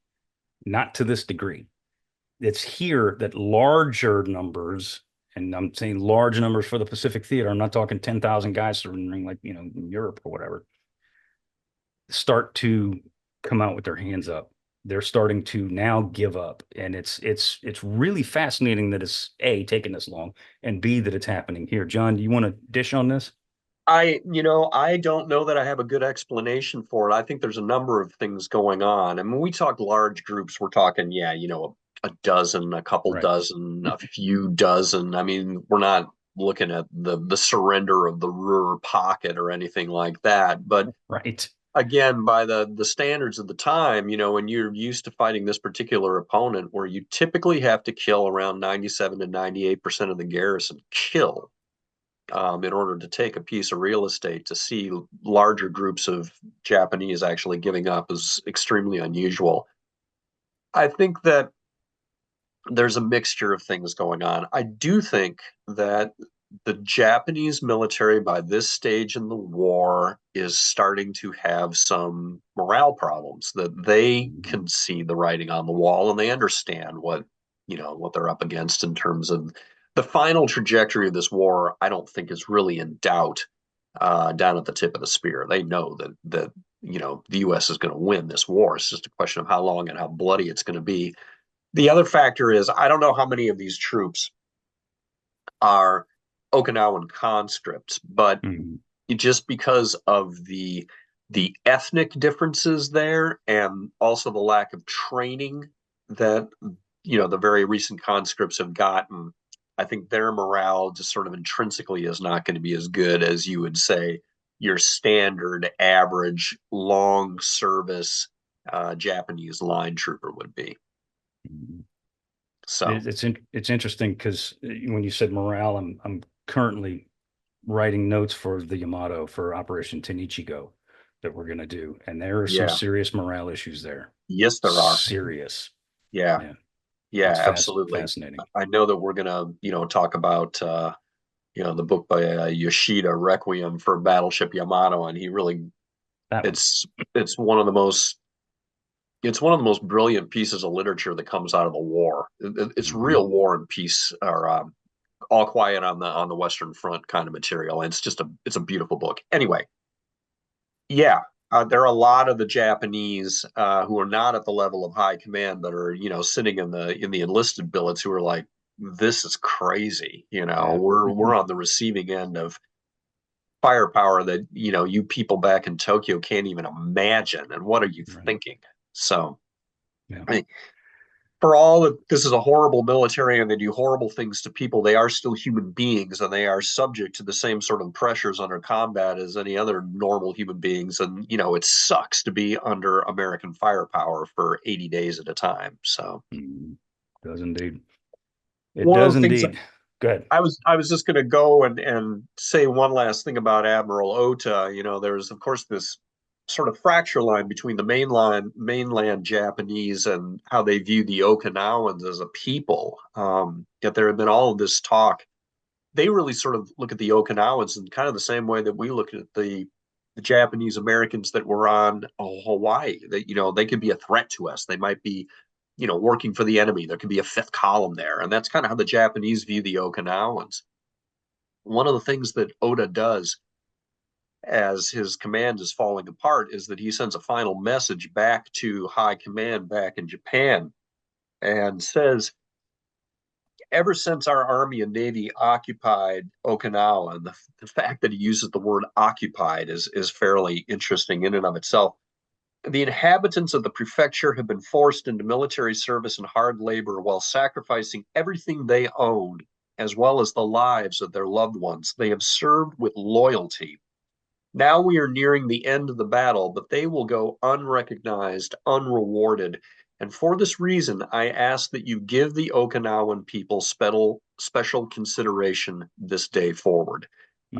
not to this degree. It's here that larger numbers, and I'm saying large numbers for the Pacific Theater, I'm not talking 10,000 guys surrendering like, in Europe or whatever, start to come out with their hands up. They're starting to now give up. And it's really fascinating that it's A, taking this long, and B, that it's happening here. John, do you want to dish on this? I don't know that I have a good explanation for it. I think there's a number of things going on. And when we talk large groups, we're talking, a dozen, a couple dozen, a few dozen. I mean, we're not looking at the surrender of the Ruhr pocket or anything like that. But again, by the standards of the time, when you're used to fighting this particular opponent, where you typically have to kill around 97 to 98% of the garrison, in order to take a piece of real estate, to see larger groups of Japanese actually giving up is extremely unusual. I think that there's a mixture of things going on. I do think that the Japanese military by this stage in the war is starting to have some morale problems, that they can see the writing on the wall and they understand what they're up against in terms of the final trajectory of this war. I don't think is really in doubt. down at the tip of the spear. They know that the U.S. is going to win this war. It's just a question of how long and how bloody it's going to be. The other factor is I don't know how many of these troops are Okinawan conscripts, but just because of the ethnic differences there and also the lack of training that the very recent conscripts have gotten, I think their morale just sort of intrinsically is not going to be as good as you would say your standard average long service Japanese line trooper would be. So it's interesting because when you said morale, I'm currently writing notes for the Yamato for Operation Tenichigo that we're going to do, and there are some serious morale issues there. Yes, there are. Serious. Yeah, absolutely. Fascinating. I know that we're going to talk about the book by Yoshida, Requiem for Battleship Yamato, and he really it's one of the most brilliant pieces of literature that comes out of the war. It's real War and Peace, or All Quiet on the Western Front kind of material. And it's a beautiful book. Anyway, there are a lot of the Japanese who are not at the level of high command that are sitting in the enlisted billets who are like, this is crazy. We're on the receiving end of firepower that you people back in Tokyo can't even imagine. And what are you thinking? So, I mean, for all that this is a horrible military and they do horrible things to people, they are still human beings and they are subject to the same sort of pressures under combat as any other normal human beings. And, it sucks to be under American firepower for 80 days at a time. So, it does indeed. It does indeed. Go ahead. I was just going to go and say one last thing about Admiral Ota. There's, of course, this sort of fracture line between the mainland Japanese and how they view the Okinawans as a people. Yet there had been all of this talk. They really sort of look at the Okinawans in kind of the same way that we look at the Japanese Americans that were on Hawaii. That they could be a threat to us. They might be working for the enemy. There could be a fifth column there. And that's kind of how the Japanese view the Okinawans. One of the things that Oda does as his command is falling apart is that he sends a final message back to high command back in Japan and says, ever since our Army and Navy occupied Okinawa, and the fact that he uses the word occupied is fairly interesting in and of itself, the inhabitants of the prefecture have been forced into military service and hard labor while sacrificing everything they own, as well as the lives of their loved ones. They have served with loyalty. Now we are nearing the end of the battle, but they will go unrecognized, unrewarded. And for this reason, I ask that you give the Okinawan people special consideration this day forward.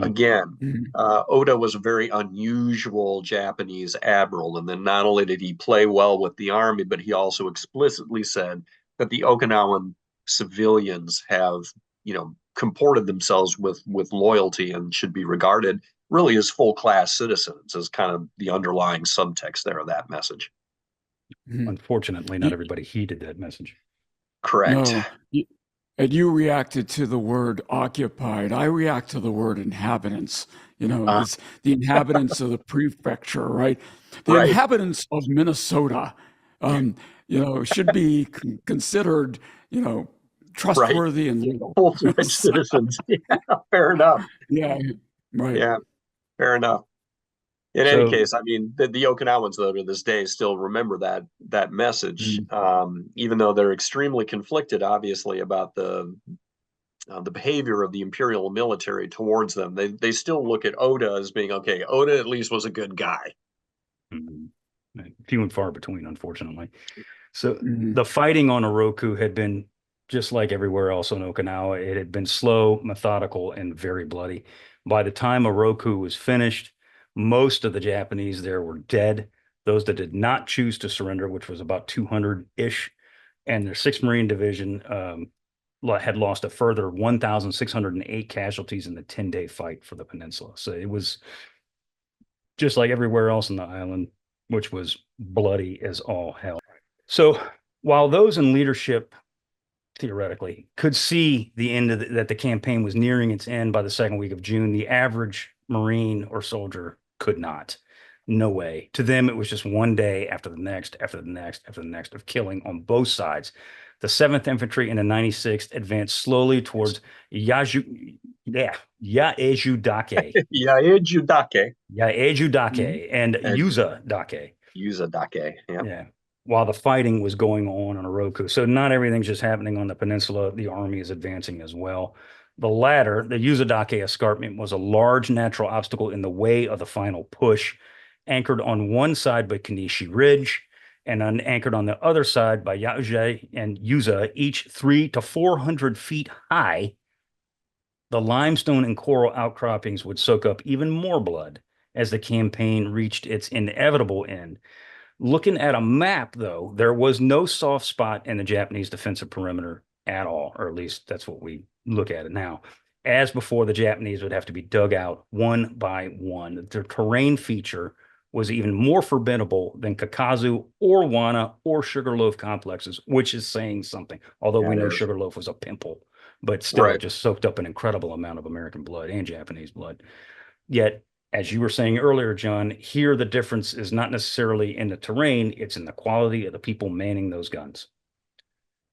Again, Oda was a very unusual Japanese admiral. And then not only did he play well with the army, but he also explicitly said that the Okinawan civilians have, comported themselves with loyalty and should be regarded really as full-class citizens, as kind of the underlying subtext there of that message. Unfortunately, not everybody heeded that message. Correct. No. And you reacted to the word occupied. I react to the word inhabitants. It's the inhabitants of the prefecture, right? The inhabitants of Minnesota, should be considered, trustworthy and legal. Full-fledged citizens. Yeah, fair enough. Yeah, right. Yeah, fair enough. In any case, I mean, the Okinawans, though, to this day still remember that message, even though they're extremely conflicted, obviously, about the behavior of the imperial military towards them. They still look at Oda as being, okay, Oda at least was a good guy. Few and far between, unfortunately. So the fighting on Oroku had been just like everywhere else on Okinawa. It had been slow, methodical, and very bloody. By the time Oroku was finished, most of the Japanese there were dead. Those that did not choose to surrender, which was about 200-ish, and their 6th Marine Division had lost a further 1,608 casualties in the 10-day fight for the peninsula. So it was just like everywhere else on the island, which was bloody as all hell. So while those in leadership, theoretically, could see the end of that the campaign was nearing its end by the second week of June, the average Marine or soldier could not. No way. To them, it was just one day after the next, after the next, after the next of killing on both sides. The 7th Infantry and the 96th advanced slowly towards Yaejudake. Yaejudake and Yuzadake. Yeah. While the fighting was going on Oroku. So not everything's just happening on the peninsula. The army is advancing as well. The latter, the Yuzadake escarpment, was a large natural obstacle in the way of the final push, anchored on one side by Kunishi Ridge and anchored on the other side by Yauje and Yuza, each 300 to 400 feet high. The limestone and coral outcroppings would soak up even more blood as the campaign reached its inevitable end. Looking at a map, though, there was no soft spot in the Japanese defensive perimeter at all, or at least that's what we look at it now. As before, the Japanese would have to be dug out one by one. Their terrain feature was even more formidable than Kakazu or Wana or Sugarloaf complexes, which is saying something, although we know Sugarloaf was a pimple, but still it just soaked up an incredible amount of American blood and Japanese blood. Yet, as you were saying earlier, John, here the difference is not necessarily in the terrain, it's in the quality of the people manning those guns.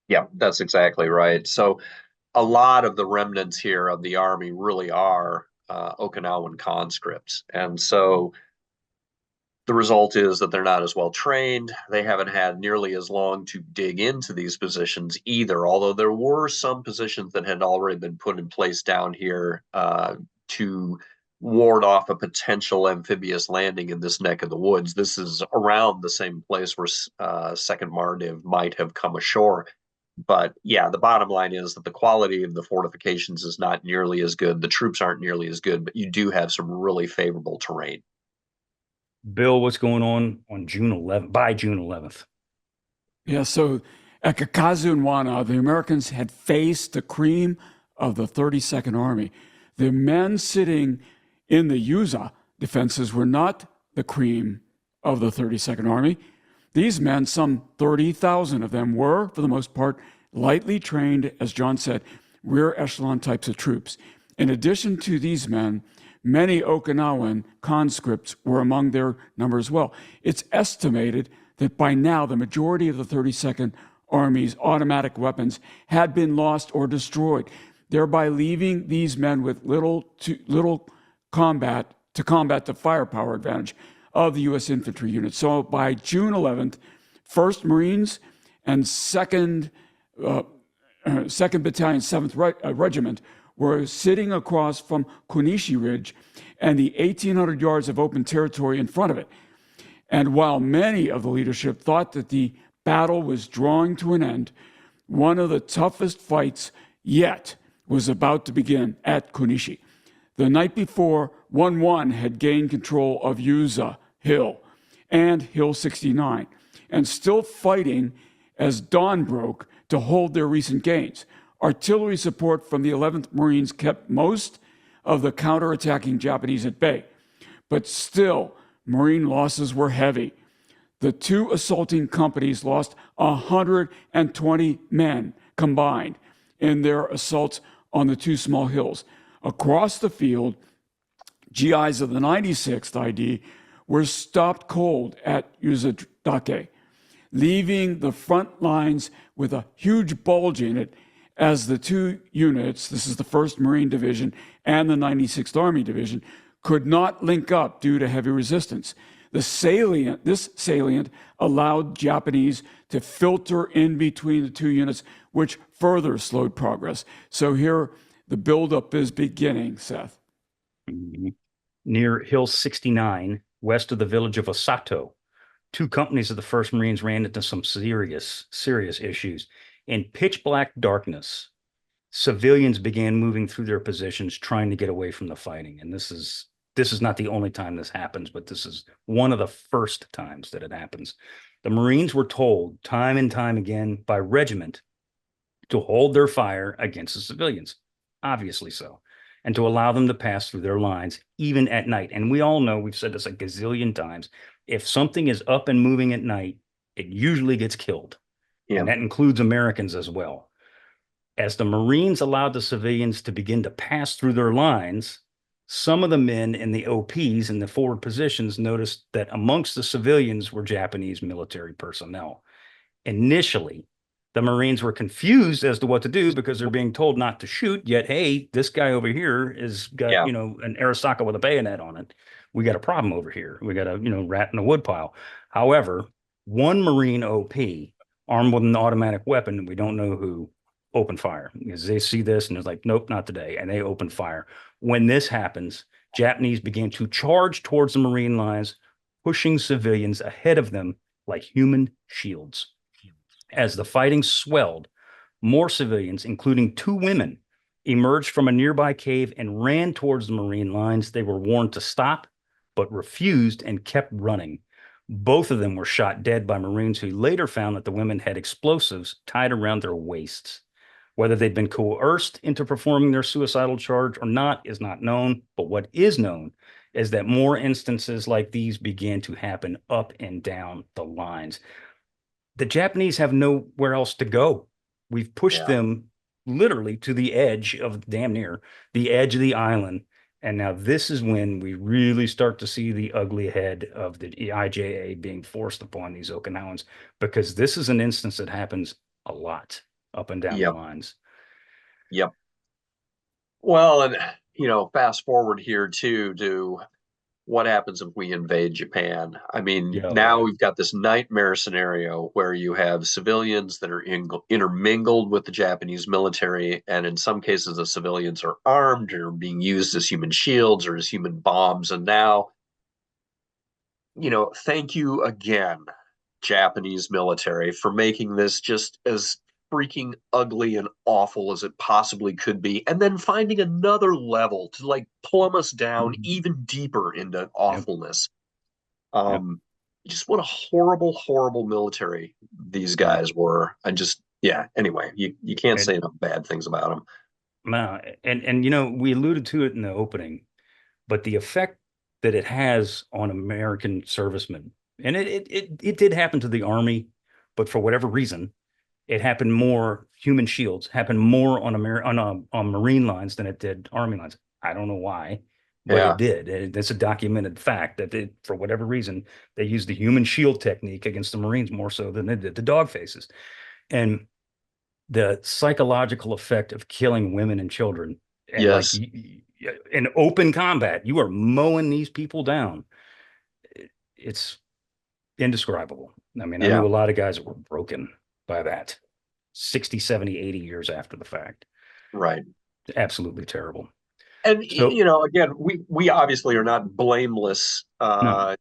Yeah, that's exactly right. So a lot of the remnants here of the army really are Okinawan conscripts. And so the result is that they're not as well trained. They haven't had nearly as long to dig into these positions either, although there were some positions that had already been put in place down here to ward off a potential amphibious landing in this neck of the woods. This is around the same place where 2nd Mardiv might have come ashore. But yeah, the bottom line is that the quality of the fortifications is not nearly as good. The troops aren't nearly as good, but you do have some really favorable terrain. Bill, what's going on June 11th, by June 11th? Yeah, so at Kakazu and Wana, the Americans had faced the cream of the 32nd Army. The men sitting in the Yuza defenses were not the cream of the 32nd Army. These men, some 30,000 of them, were, for the most part, lightly trained, as John said, rear echelon types of troops. In addition to these men, many Okinawan conscripts were among their number as well. It's estimated that by now the majority of the 32nd Army's automatic weapons had been lost or destroyed, thereby leaving these men with little combat the firepower advantage of the U.S. infantry units. So by June 11th, 1st Marines and 2nd Battalion, 7th Regiment were sitting across from Kunishi Ridge and the 1,800 yards of open territory in front of it. And while many of the leadership thought that the battle was drawing to an end, one of the toughest fights yet was about to begin at Kunishi. The night before, 1-1 had gained control of Yuza Hill and Hill 69, and still fighting as dawn broke to hold their recent gains. Artillery support from the 11th Marines kept most of the counterattacking Japanese at bay, but still, Marine losses were heavy. The two assaulting companies lost 120 men combined in their assaults on the two small hills. Across the field, GIs of the 96th ID were stopped cold at Yuzadake, leaving the front lines with a huge bulge in it as the two units, this is the 1st Marine Division and the 96th Army Division, could not link up due to heavy resistance. This salient allowed Japanese to filter in between the two units, which further slowed progress. So here, the buildup is beginning, Seth. Near Hill 69, west of the village of Osato, two companies of the 1st Marines ran into some serious issues. In pitch black darkness, civilians began moving through their positions, trying to get away from the fighting. And this is not the only time this happens, but this is one of the first times that it happens. The Marines were told time and time again by regiment to hold their fire against the civilians, obviously so, and to allow them to pass through their lines, even at night. And we all know, we've said this a gazillion times, if something is up and moving at night, it usually gets killed. Yeah. And that includes Americans as well. As the Marines allowed the civilians to begin to pass through their lines, Some of the men in the OPs in the forward positions noticed that amongst the civilians were Japanese military personnel. Initially, the Marines were confused as to what to do because they're being told not to shoot. Yet, hey, this guy over here has got, Yeah. an Arisaka with a bayonet on it. We got a problem over here. We got a, rat in a woodpile. However, one Marine OP armed with an automatic weapon, we don't know who, opened fire because they see this and it's like, nope, not today. And they open fire. When this happens, Japanese began to charge towards the Marine lines, pushing civilians ahead of them like human shields. As the fighting swelled, more civilians, including 2 women, emerged from a nearby cave and ran towards the Marine lines. They were warned to stop, but refused and kept running. Both of them were shot dead by Marines who later found that the women had explosives tied around their waists. Whether they'd been coerced into performing their suicidal charge or not is not known, but what is known is that more instances like these began to happen up and down the lines. The Japanese have nowhere else to go. We've pushed them literally to the edge of, damn near the edge of the island. And now this is when we really start to see the ugly head of the IJA being forced upon these Okinawans, because this is an instance that happens a lot up and down the lines. Yep. Well, and fast forward here too to what happens if we invade Japan. I mean, now we've got this nightmare scenario where you have civilians that are intermingled with the Japanese military, and in some cases the civilians are armed or being used as human shields or as human bombs. And now, thank you again, Japanese military, for making this just as freaking ugly and awful as it possibly could be, and then finding another level to like plumb us down even deeper into awfulness. Just what a horrible military these guys were. Anyway, you can't say enough bad things about them. No, and we alluded to it in the opening, but the effect that it has on American servicemen, and it did happen to the Army, but for whatever reason, it happened more. Human shields happened more on Marine lines than it did Army lines. I don't know why, but it did. It's a documented fact that for whatever reason, they used the human shield technique against the Marines more so than they did the dog faces. And the psychological effect of killing women and children, and like in open combat, you are mowing these people down. It's indescribable. I mean, I knew a lot of guys that were broken by that 60, 70, 80 years after the fact. Right. Absolutely terrible. And again, we obviously are not blameless. No,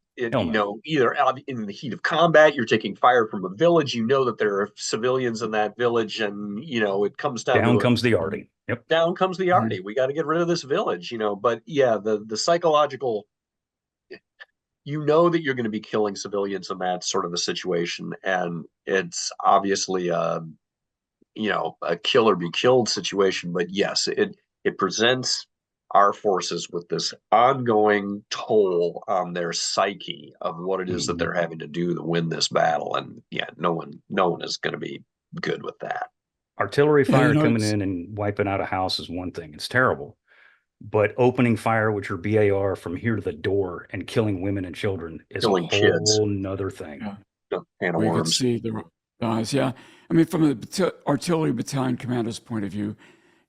either out in the heat of combat, you're taking fire from a village. You know that there are civilians in that village, and it comes down comes the arty. Yep. Down comes the arty. We got to get rid of this village. But the psychological. That you're going to be killing civilians in that sort of a situation, and it's obviously a kill or be killed situation. But yes, it presents our forces with this ongoing toll on their psyche of what it is that they're having to do to win this battle. And no one is going to be good with that. Artillery fire coming in and wiping out a house is one thing. It's terrible. But opening fire with your BAR from here to the door and killing women and children is a whole nother thing. And we could see the guys. I mean, from the artillery battalion commander's point of view,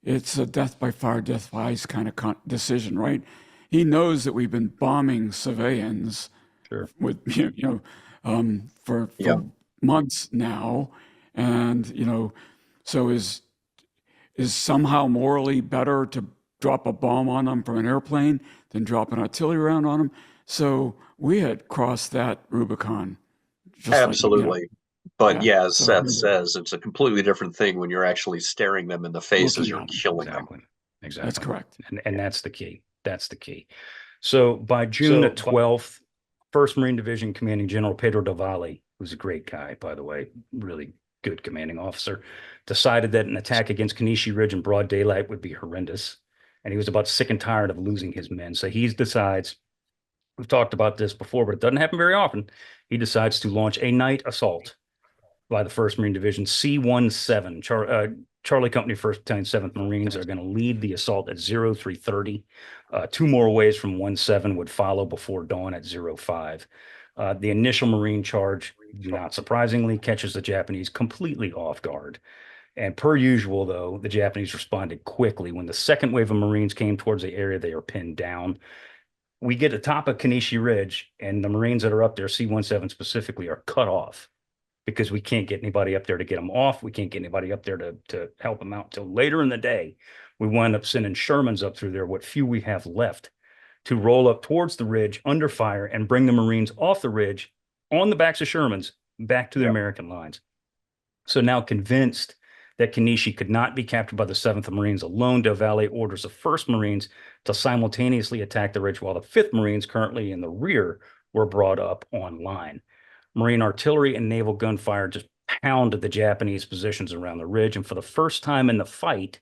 it's a death by fire, death by ice kind of decision, right? He knows that we've been bombing civilians with for months now, and so is somehow morally better to drop a bomb on them from an airplane than drop an artillery round on them. So we had crossed that Rubicon. Absolutely. But as Seth says, it's a completely different thing when you're actually staring them in the face as you're killing them. Exactly. That's correct. And that's the key. That's the key. So by June the 12th, 1st Marine Division Commanding General Pedro del Valle, who's a great guy, by the way, really good commanding officer, decided that an attack against Kunishi Ridge in broad daylight would be horrendous. And he was about sick and tired of losing his men. So he decides, we've talked about this before, but it doesn't happen very often. He decides to launch a night assault by the 1st Marine Division C-17 Charlie Company, 1st Battalion, 7th Marines are going to lead the assault at 0330. 2 more waves from 17 would follow before dawn at 05. The initial Marine charge, not surprisingly, catches the Japanese completely off guard. And per usual, though, the Japanese responded quickly. When the second wave of Marines came towards the area, they are pinned down. We get to top of Kunishi Ridge, and the Marines that are up there, C-17 specifically, are cut off because we can't get anybody up there to get them off. We can't get anybody up there to help them out till later in the day. We wind up sending Shermans up through there, what few we have left, to roll up towards the ridge under fire and bring the Marines off the ridge on the backs of Shermans back to the American lines. So now convinced that Kunishi could not be captured by the 7th Marines alone, Del Valle orders the 1st Marines to simultaneously attack the ridge while the 5th Marines, currently in the rear, were brought up online. Marine artillery and naval gunfire just pounded the Japanese positions around the ridge, and for the first time in the fight,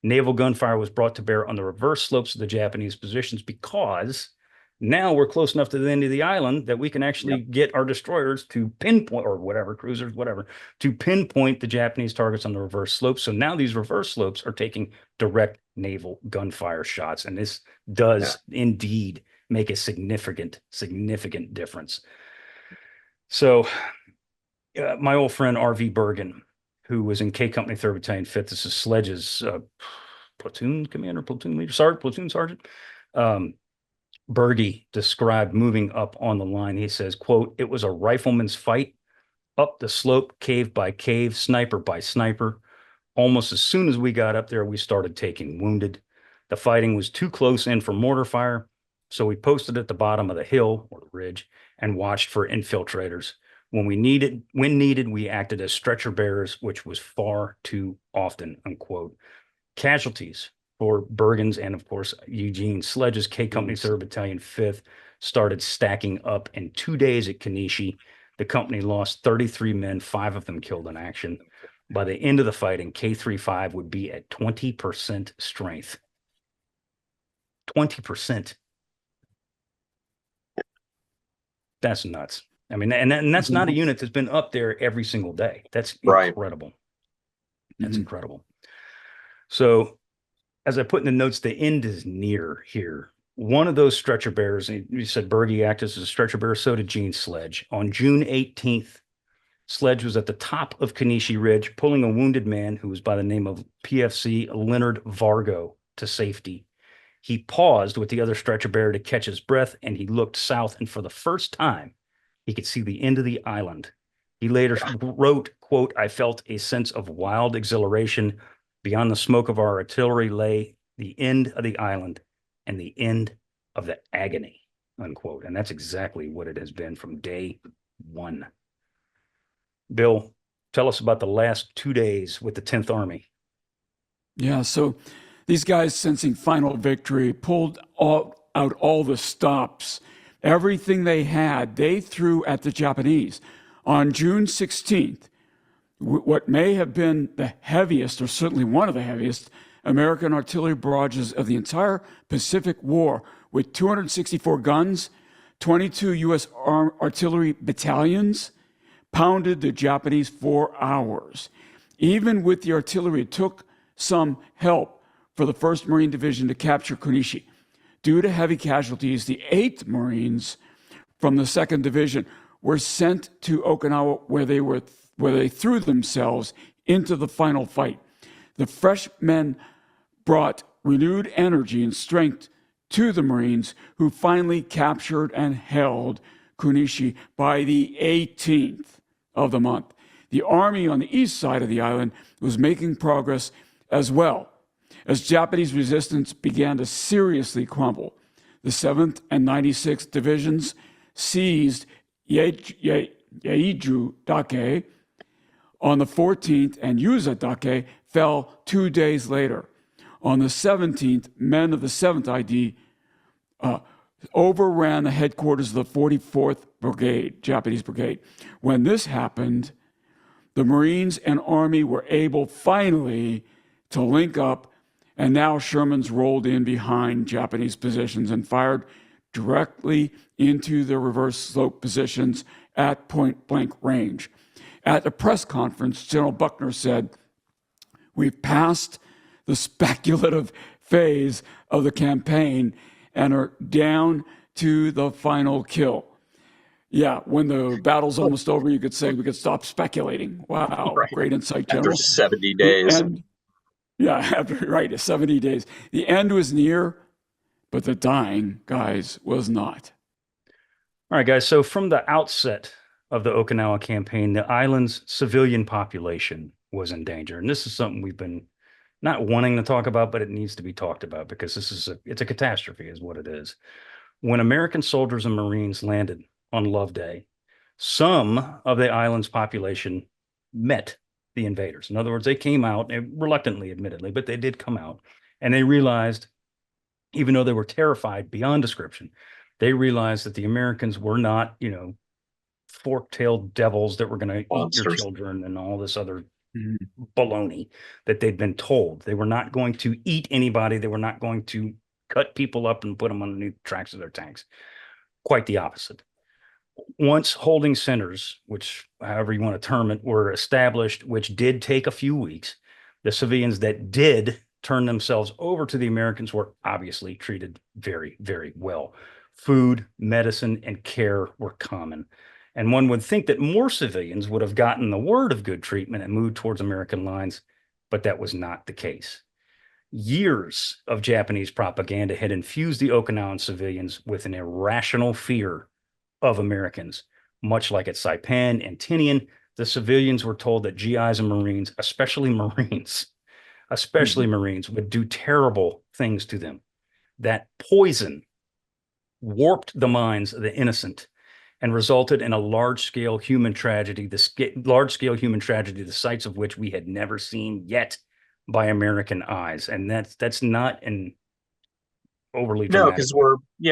naval gunfire was brought to bear on the reverse slopes of the Japanese positions because now we're close enough to the end of the island that we can actually get our destroyers to pinpoint, or whatever, cruisers, whatever, to pinpoint the Japanese targets on the reverse slopes. So now these reverse slopes are taking direct naval gunfire shots. And this does indeed make a significant difference. So my old friend R.V. Bergen, who was in K Company, 3rd Battalion, 5th, this is Sledge's platoon commander, platoon leader, platoon sergeant. Berge described moving up on the line. He says, quote, "It was a rifleman's fight up the slope, cave by cave, sniper by sniper. Almost as soon as we got up there, we started taking wounded. The fighting was too close in for mortar fire, so we posted at the bottom of the hill or the ridge and watched for infiltrators. When needed, we acted as stretcher bearers, which was far too often," unquote. Casualties for Bergen's and, of course, Eugene Sledge's K Company, 3rd Battalion, 5th, started stacking up in 2 days at Kunishi. The company lost 33 men, 5 of them killed in action. By the end of the fighting, K-35 would be at 20% strength. 20%. That's nuts. I mean, and that's not a unit that's been up there every single day. That's incredible. That's incredible. So, as I put in the notes, the end is near here. One of those stretcher bearers, you said Berge acted as a stretcher bearer, so did Gene Sledge. On June 18th, Sledge was at the top of Kunishi Ridge, pulling a wounded man who was by the name of PFC Leonard Vargo to safety. He paused with the other stretcher bearer to catch his breath, and he looked south, and for the first time, he could see the end of the island. He later wrote, quote, "I felt a sense of wild exhilaration. Beyond the smoke of our artillery lay the end of the island and the end of the agony," unquote. And that's exactly what it has been from day one. Bill, tell us about the last 2 days with the 10th Army. Yeah, so these guys, sensing final victory, pulled out all the stops. Everything they had, they threw at the Japanese. On June 16th, what may have been the heaviest, or certainly one of the heaviest, American artillery barrages of the entire Pacific War, with 264 guns, 22 U.S. artillery battalions, pounded the Japanese for hours. Even with the artillery, it took some help for the 1st Marine Division to capture Kunishi. Due to heavy casualties, the 8th Marines from the 2nd Division were sent to Okinawa, where they threw themselves into the final fight. The fresh men brought renewed energy and strength to the Marines, who finally captured and held Kunishi by the 18th of the month. The army on the east side of the island was making progress as well, as Japanese resistance began to seriously crumble. The 7th and 96th Divisions seized Yaiju Dake on the 14th, and Yuza Dake fell 2 days later. On the 17th, men of the 7th ID overran the headquarters of the 44th Brigade, Japanese Brigade. When this happened, the Marines and Army were able finally to link up, and now Shermans rolled in behind Japanese positions and fired directly into the reverse slope positions at point-blank range. At a press conference, General Buckner said, We've passed the speculative phase of the campaign and are down to the final kill. Yeah, when the battle's almost over, you could say we could stop speculating. Wow, Right. great insight, After General. 70 The days. end, yeah, right, 70 days. The end was near, but the dying, guys, was not. All right, guys. So from the outset of the Okinawa campaign, the island's civilian population was in danger. And this is something we've been not wanting to talk about, but it needs to be talked about because it's a catastrophe is what it is. When American soldiers and Marines landed on Love Day, some of the island's population met the invaders. In other words, they came out, reluctantly, admittedly, but they did come out, and they realized, even though they were terrified beyond description, they realized that the Americans were not, fork-tailed devils that were going to eat your Monsters. children and all this other baloney that they'd been told. They were not going to eat anybody. They were not going to cut people up and put them underneath the tracks of their tanks. Quite the opposite. Once holding centers, which however you want to term it, were established, which did take a few weeks, the civilians that did turn themselves over to the Americans were obviously treated very, very well. Food, medicine, and care were common. And one would think that more civilians would have gotten the word of good treatment and moved towards American lines, but that was not the case. Years of Japanese propaganda had infused the Okinawan civilians with an irrational fear of Americans. Much like at Saipan and Tinian, the civilians were told that GIs and Marines, especially Marines, would do terrible things to them. That poison warped the minds of the innocent and resulted in a large-scale human tragedy, the sights of which we had never seen yet by American eyes. And that's not an overly dramatic. No, because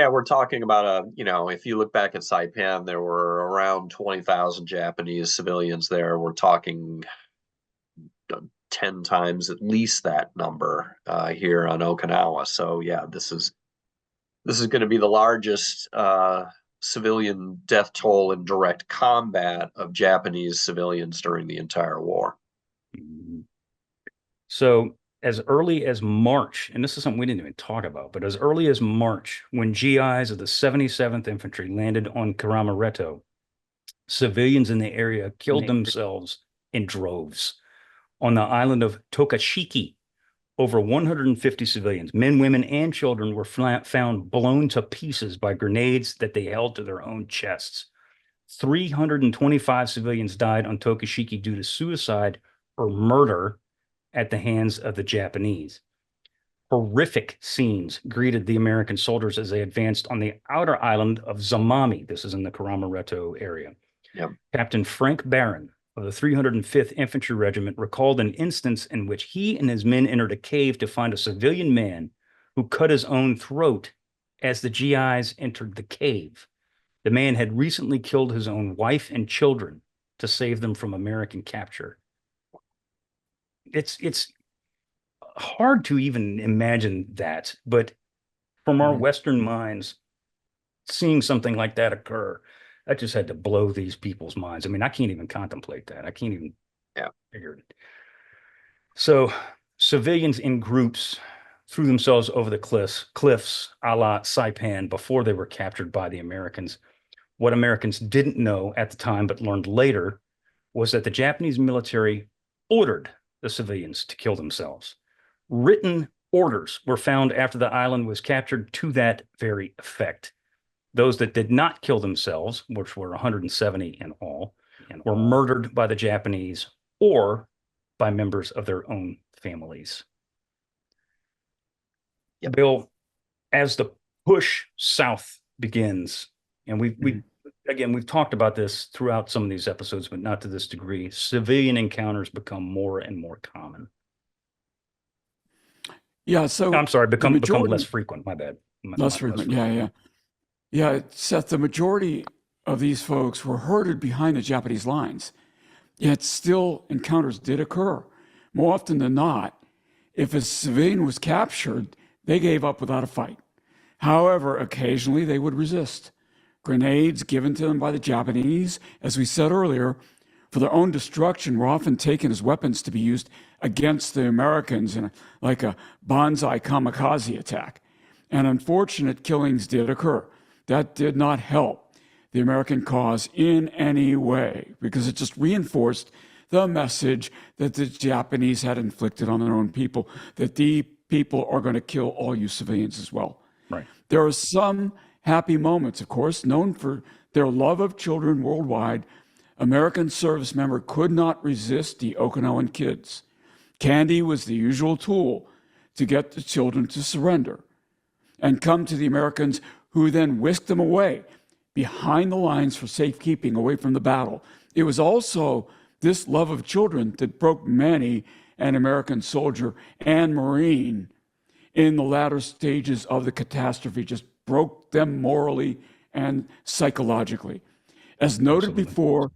we're talking about if you look back at Saipan, there were around 20,000 Japanese civilians there. We're talking 10 times at least that number here on Okinawa. So yeah, this is going to be the largest civilian death toll in direct combat of Japanese civilians during the entire war. So as early as March, and this is something we didn't even talk about, but as early as March, when GIs of the 77th Infantry landed on Kuramareto, civilians in the area killed themselves in droves. On the island of Tokashiki, over 150 civilians, men, women, and children, were found blown to pieces by grenades that they held to their own chests. 325 civilians died on Tokashiki due to suicide or murder at the hands of the Japanese. Horrific scenes greeted the American soldiers as they advanced on the outer island of Zamami. This is in the Kuramareto area. Yep. Captain Frank Barron of the 305th Infantry Regiment recalled an instance in which he and his men entered a cave to find a civilian man who cut his own throat as the GIs entered the cave. The man had recently killed his own wife and children to save them from American capture. It's hard to even imagine that, but from our Western minds, seeing something like that occur, that just had to blow these people's minds. I mean, I can't even contemplate that. I can't even figure it. So civilians in groups threw themselves over the cliffs a la Saipan before they were captured by the Americans. What Americans didn't know at the time, but learned later, was that the Japanese military ordered the civilians to kill themselves. Written orders were found after the island was captured to that very effect. Those that did not kill themselves, which were 170 in all, were murdered by the Japanese or by members of their own families. Yep. Bill, as the push south begins, and we've talked about this throughout some of these episodes, but not to this degree, civilian encounters become more and more common. Yeah, so I'm sorry, become less frequent. My bad. Less frequent. Yeah. Yeah, Seth, the majority of these folks were herded behind the Japanese lines, yet still encounters did occur. More often than not, if a civilian was captured, they gave up without a fight. However, occasionally they would resist. Grenades given to them by the Japanese, as we said earlier, for their own destruction were often taken as weapons to be used against the Americans in like a bonsai kamikaze attack. And unfortunate killings did occur. That did not help the American cause in any way because it just reinforced the message that the Japanese had inflicted on their own people, that the people are going to kill all you civilians as well. Right. There are some happy moments, of course, known for their love of children worldwide. American service member could not resist the Okinawan kids. Candy was the usual tool to get the children to surrender and come to the Americans, who then whisked them away behind the lines for safekeeping away from the battle. It was also this love of children that broke many an American soldier and Marine in the latter stages of the catastrophe, just broke them morally and psychologically. As noted Absolutely. before,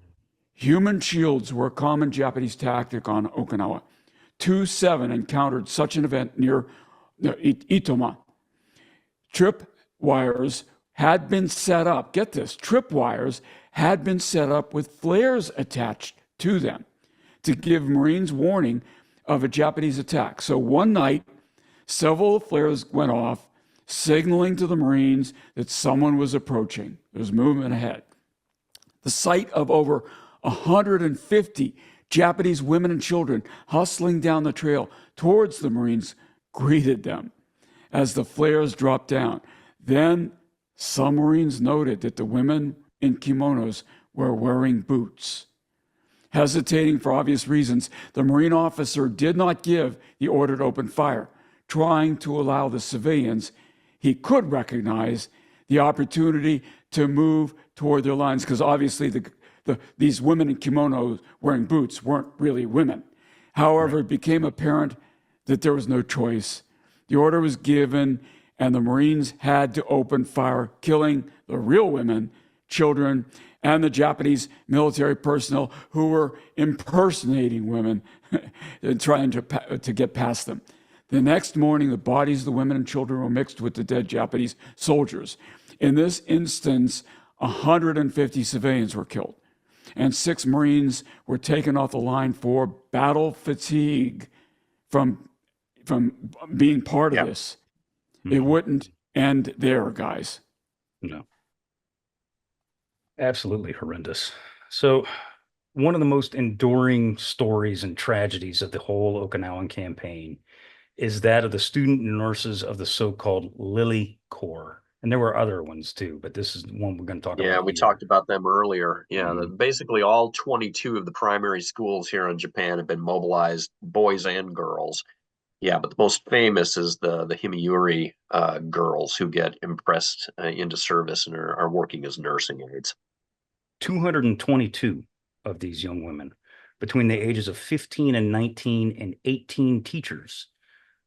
human shields were a common Japanese tactic on Okinawa. 2-7 encountered such an event near Itoma. Trip wires had been set up. Get this, trip wires had been set up with flares attached to them to give Marines warning of a Japanese attack. So one night, several flares went off, signaling to the Marines that someone was approaching. There was movement ahead. The sight of over 150 Japanese women and children hustling down the trail towards the Marines greeted them as the flares dropped down. Then some Marines noted that the women in kimonos were wearing boots. Hesitating for obvious reasons, the Marine officer did not give the order to open fire, trying to allow the civilians he could recognize the opportunity to move toward their lines, because obviously these women in kimonos wearing boots weren't really women. However, it became apparent that there was no choice. The order was given, and the Marines had to open fire, killing the real women, children, and the Japanese military personnel who were impersonating women and trying to get past them. The next morning, the bodies of the women and children were mixed with the dead Japanese soldiers. In this instance, 150 civilians were killed, and 6 Marines were taken off the line for battle fatigue from being part of this. Mm-hmm. It wouldn't end there, guys. No. Absolutely horrendous. So one of the most enduring stories and tragedies of the whole Okinawan campaign is that of the student nurses of the so-called Lily Corps. And there were other ones too, but this is the one we're going to talk about. Yeah, we talked about them earlier. Yeah, basically all 22 of the primary schools here in Japan have been mobilized, boys and girls. Yeah, but the most famous is the Himiyuri girls who get impressed into service and are working as nursing aides. 222 of these young women between the ages of 15 and 19 and 18 teachers.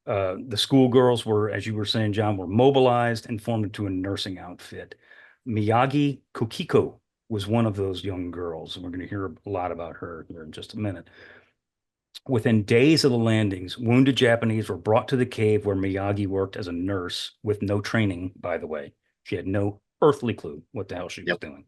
The schoolgirls were, as you were saying, John, were mobilized and formed into a nursing outfit. Miyagi Kokiko was one of those young girls, and we're going to hear a lot about her here in just a minute. Within days of the landings, wounded Japanese were brought to the cave where Miyagi worked as a nurse with no training, by the way. She had no earthly clue what the hell she was doing.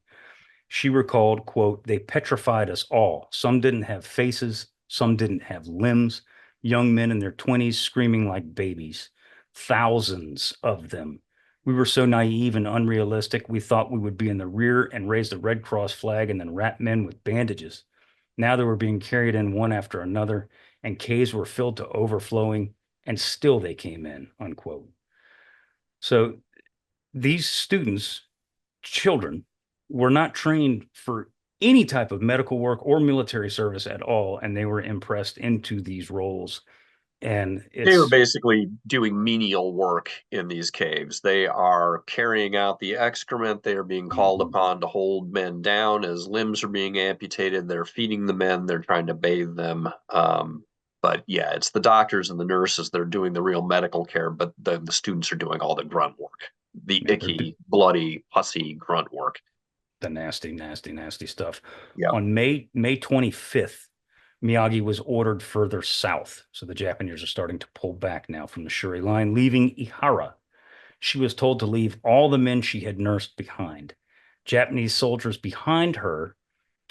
She recalled, quote, "They petrified us all. Some didn't have faces. Some didn't have limbs. Young men in their 20s screaming like babies. Thousands of them. We were so naive and unrealistic, we thought we would be in the rear and raise the Red Cross flag and then wrap men with bandages. Now they were being carried in one after another, and caves were filled to overflowing, and still they came in," unquote. So these students, children, were not trained for any type of medical work or military service at all, and they were impressed into these roles. And they were basically doing menial work in these caves. They are carrying out the excrement. They are being called upon to hold men down as limbs are being amputated. They're feeding the men. They're trying to bathe them. But yeah, it's the doctors and the nurses that are doing the real medical care, but the students are doing all the grunt work, the icky, bloody, pussy grunt work. The nasty, nasty, nasty stuff. Yeah. On May 25th, Miyagi was ordered further south. So the Japanese are starting to pull back now from the Shuri Line, leaving Ihara. She was told to leave all the men she had nursed behind. Japanese soldiers behind her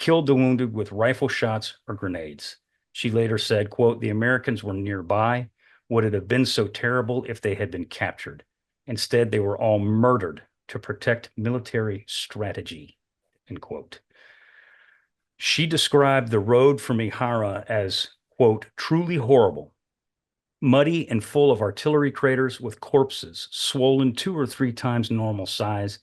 killed the wounded with rifle shots or grenades. She later said, quote, "The Americans were nearby. Would it have been so terrible if they had been captured? Instead, they were all murdered to protect military strategy," end quote. She described the road from Ihara as, quote, "truly horrible, muddy and full of artillery craters with corpses swollen 2 or 3 times normal size,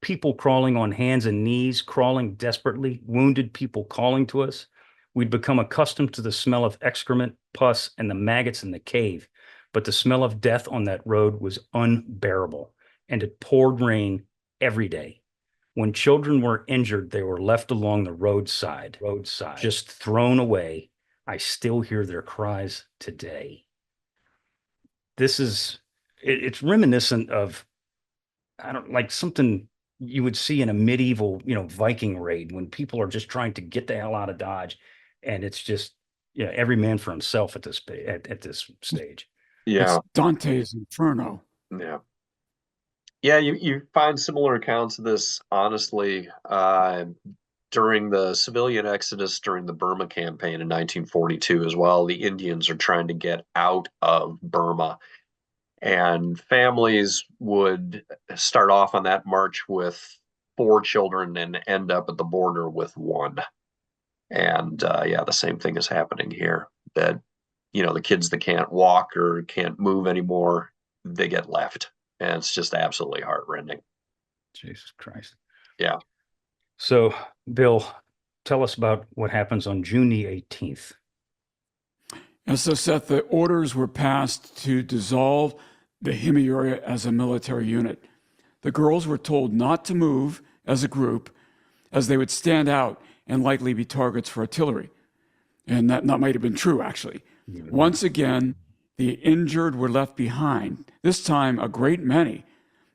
people crawling on hands and knees, crawling desperately, wounded people calling to us. We'd become accustomed to the smell of excrement, pus, and the maggots in the cave, but the smell of death on that road was unbearable, and it poured rain every day. When children were injured, they were left along the roadside, just thrown away. I still hear their cries today." It's reminiscent of, I don't like something you would see in a medieval, Viking raid when people are just trying to get the hell out of Dodge. And it's just, every man for himself at this stage. Yeah. It's Dante's Inferno. Yeah. Yeah, you find similar accounts of this, honestly, during the civilian exodus during the Burma campaign in 1942 as well. The Indians are trying to get out of Burma, and families would start off on that march with 4 children and end up at the border with 1. And yeah, the same thing is happening here. That, the kids that can't walk or can't move anymore, they get left. And it's just absolutely heartrending. Jesus Christ. Yeah. So, Bill, tell us about what happens on June the 18th. And so, Seth, the orders were passed to dissolve the Himiyuri as a military unit. The girls were told not to move as a group, as they would stand out and likely be targets for artillery. And that might have been true, actually. Once again, the injured were left behind. This time, a great many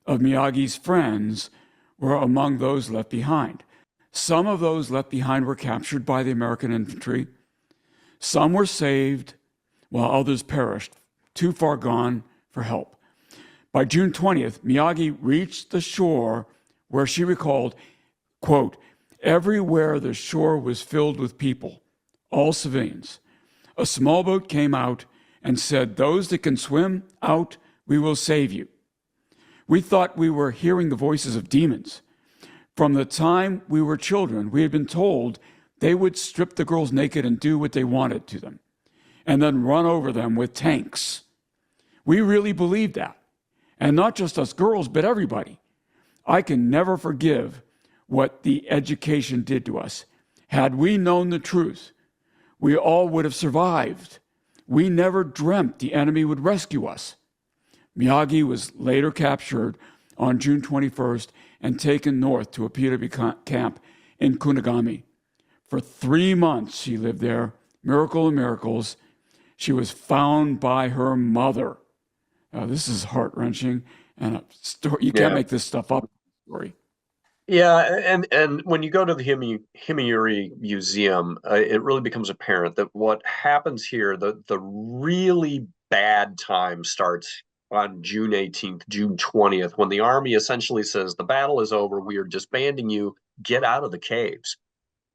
of Miyagi's friends were among those left behind. Some of those left behind were captured by the American infantry. Some were saved, while others perished, too far gone for help. By June 20th, Miyagi reached the shore where she recalled, quote, "Everywhere the shore was filled with people, all civilians. A small boat came out and said, 'Those that can swim out, we will save you.' We thought we were hearing the voices of demons. From the time we were children, we had been told they would strip the girls naked and do what they wanted to them, and then run over them with tanks. We really believed that. And not just us girls, but everybody. I can never forgive what the education did to us. Had we known the truth, we all would have survived. We never dreamt the enemy would rescue us." Miyagi was later captured on June 21st and taken north to a PW camp in Kunigami. For 3 months she lived there. Miracle of miracles. She was found by her mother. This is heart-wrenching, and a story, you can't make this stuff up. Story. Yeah, and when you go to the Himiyuri Museum, it really becomes apparent that what happens here, the really bad time starts on June 18th, June 20th, when the army essentially says, "The battle is over, we are disbanding you, get out of the caves,"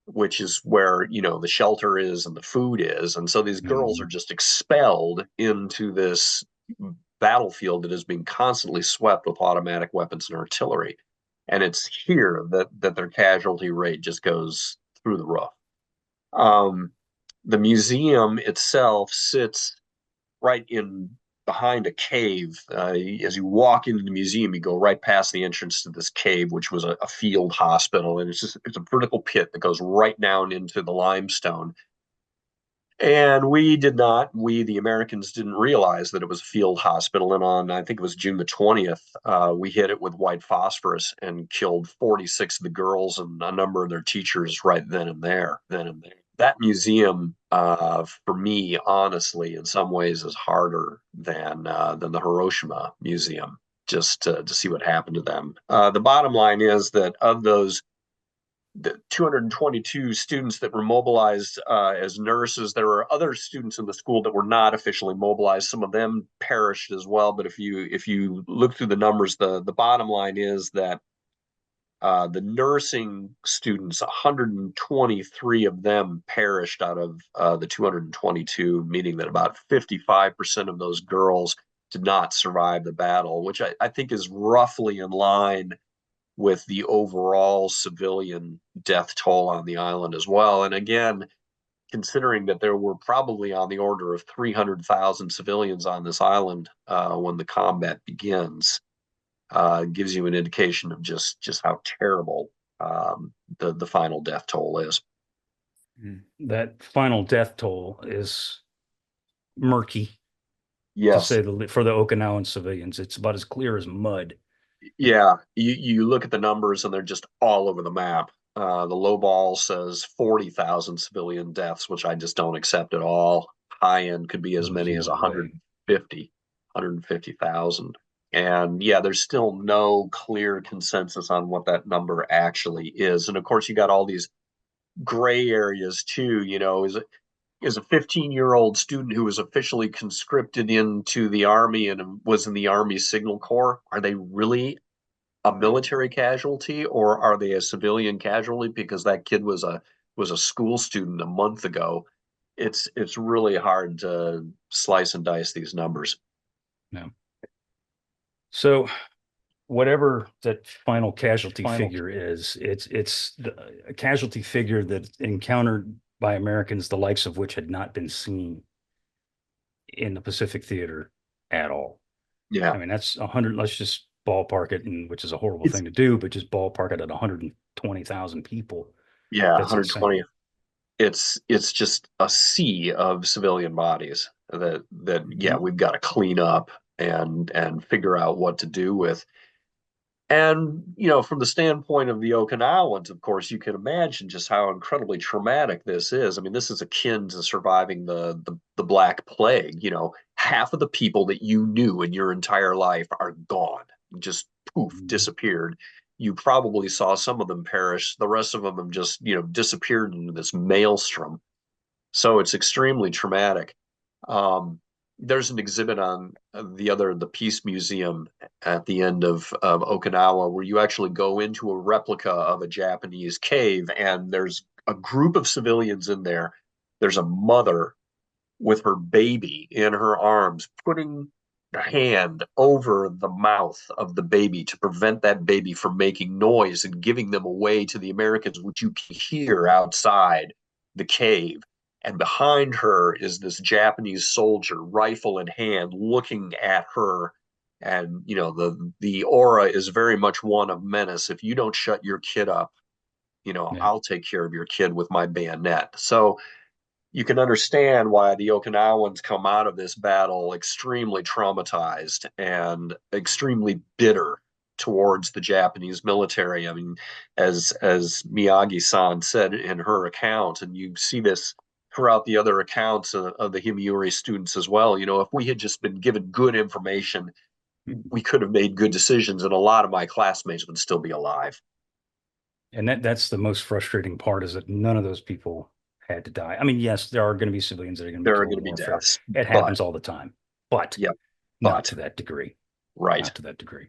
which is where, the shelter is and the food is. And so these girls are just expelled into this battlefield that is being constantly swept with automatic weapons and artillery. And it's here that their casualty rate just goes through the roof. The museum itself sits right in behind a cave. As you walk into the museum, you go right past the entrance to this cave, which was a field hospital. And it's a vertical pit that goes right down into the limestone. And the Americans didn't realize that it was a field hospital. And on, I think it was June the 20th, we hit it with white phosphorus and killed 46 of the girls and a number of their teachers right then and there. That museum, for me, honestly, in some ways is harder than the Hiroshima Museum, just to see what happened to them. The bottom line is that of those, the 222 students that were mobilized as nurses, there were other students in the school that were not officially mobilized. Some of them perished as well. But if you look through the numbers, the bottom line is that The nursing students, 123 of them perished out of the 222, meaning that about 55% of those girls did not survive the battle, which I think is roughly in line with the overall civilian death toll on the island as well. And again, considering that there were probably on the order of 300,000 civilians on this island when the combat begins, gives you an indication of just how terrible the final death toll is. That final death toll is murky, to Yes. say for the Okinawan civilians. It's about as clear as mud. Yeah, you look at the numbers and they're just all over the map. The low ball says 40,000 civilian deaths, which I just don't accept at all. High end could be as There's many as no way. 150,000. And yeah, there's still no clear consensus on what that number actually is. And of course, you got all these gray areas too. Is a 15-year-old student who was officially conscripted into the army and was in the Army Signal Corps, are they really a military casualty or are they a civilian casualty because that kid was a school student a month ago? It's really hard to slice and dice these numbers. No. So whatever that final casualty figure is, it's a casualty figure that encountered by Americans, the likes of which had not been seen in the Pacific Theater at all. Yeah. I mean, that's 100, let's just ballpark it, and which is a horrible thing to do, but just ballpark it at 120,000 people. Yeah, That's 120. Insane. It's just a sea of civilian bodies that yeah, we've got to clean up and figure out what to do with. And, from the standpoint of the Okinawans, of course, you can imagine just how incredibly traumatic this is. I mean, this is akin to surviving the Black Plague. Half of the people that you knew in your entire life are gone, just poof, disappeared. You probably saw some of them perish. The rest of them have just, disappeared into this maelstrom. So it's extremely traumatic. There's an exhibit on the Peace Museum at the end of Okinawa where you actually go into a replica of a Japanese cave and there's a group of civilians in there. There's a mother with her baby in her arms, putting a hand over the mouth of the baby to prevent that baby from making noise and giving them away to the Americans, which you can hear outside the cave. And behind her is this Japanese soldier, rifle in hand, looking at her. And the aura is very much one of menace. If you don't shut your kid up, I'll take care of your kid with my bayonet. So you can understand why the Okinawans come out of this battle extremely traumatized and extremely bitter towards the Japanese military. I mean, as Miyagi-san said in her account, and you see this throughout the other accounts of the Himiyori students as well. If we had just been given good information, we could have made good decisions, and a lot of my classmates would still be alive. And that's the most frustrating part, is that none of those people had to die. I mean, yes, there are going to be civilians that are going to be killed in warfare. Deaths. It happens all the time, but not to that degree. Right. Not to that degree.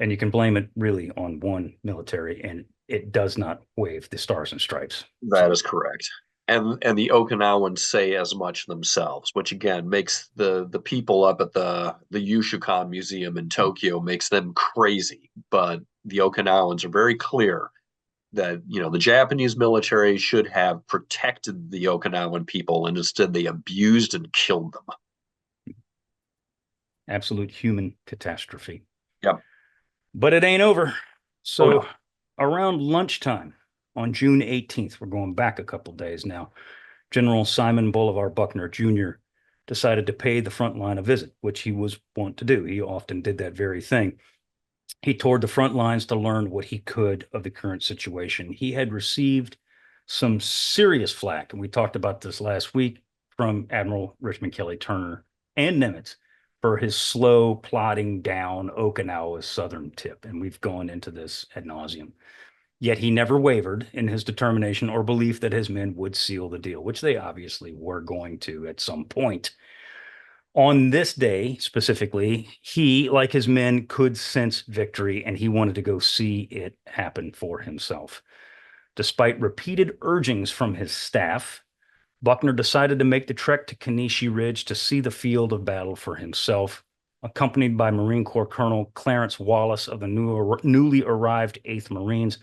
And you can blame it really on one military, and it does not wave the stars and stripes. That is correct. And the Okinawans say as much themselves, which again makes the people up at the Yushukan Museum in Tokyo makes them crazy. But the Okinawans are very clear that the Japanese military should have protected the Okinawan people, and instead they abused and killed them. Absolute human catastrophe. Yep. But it ain't over. So around lunchtime on June 18th, we're going back a couple days now, General Simon Bolivar Buckner Jr. decided to pay the front line a visit, which he was wont to do. He often did that very thing. He toured the front lines to learn what he could of the current situation. He had received some serious flack, and we talked about this last week, from Admiral Richmond Kelly Turner and Nimitz for his slow plodding down Okinawa's southern tip. And we've gone into this ad nauseum. Yet he never wavered in his determination or belief that his men would seal the deal, which they obviously were going to at some point. On this day specifically, he, like his men, could sense victory, and he wanted to go see it happen for himself. Despite repeated urgings from his staff, Buckner decided to make the trek to Kunishi Ridge to see the field of battle for himself, accompanied by Marine Corps Colonel Clarence Wallace of the newly arrived 8th Marines.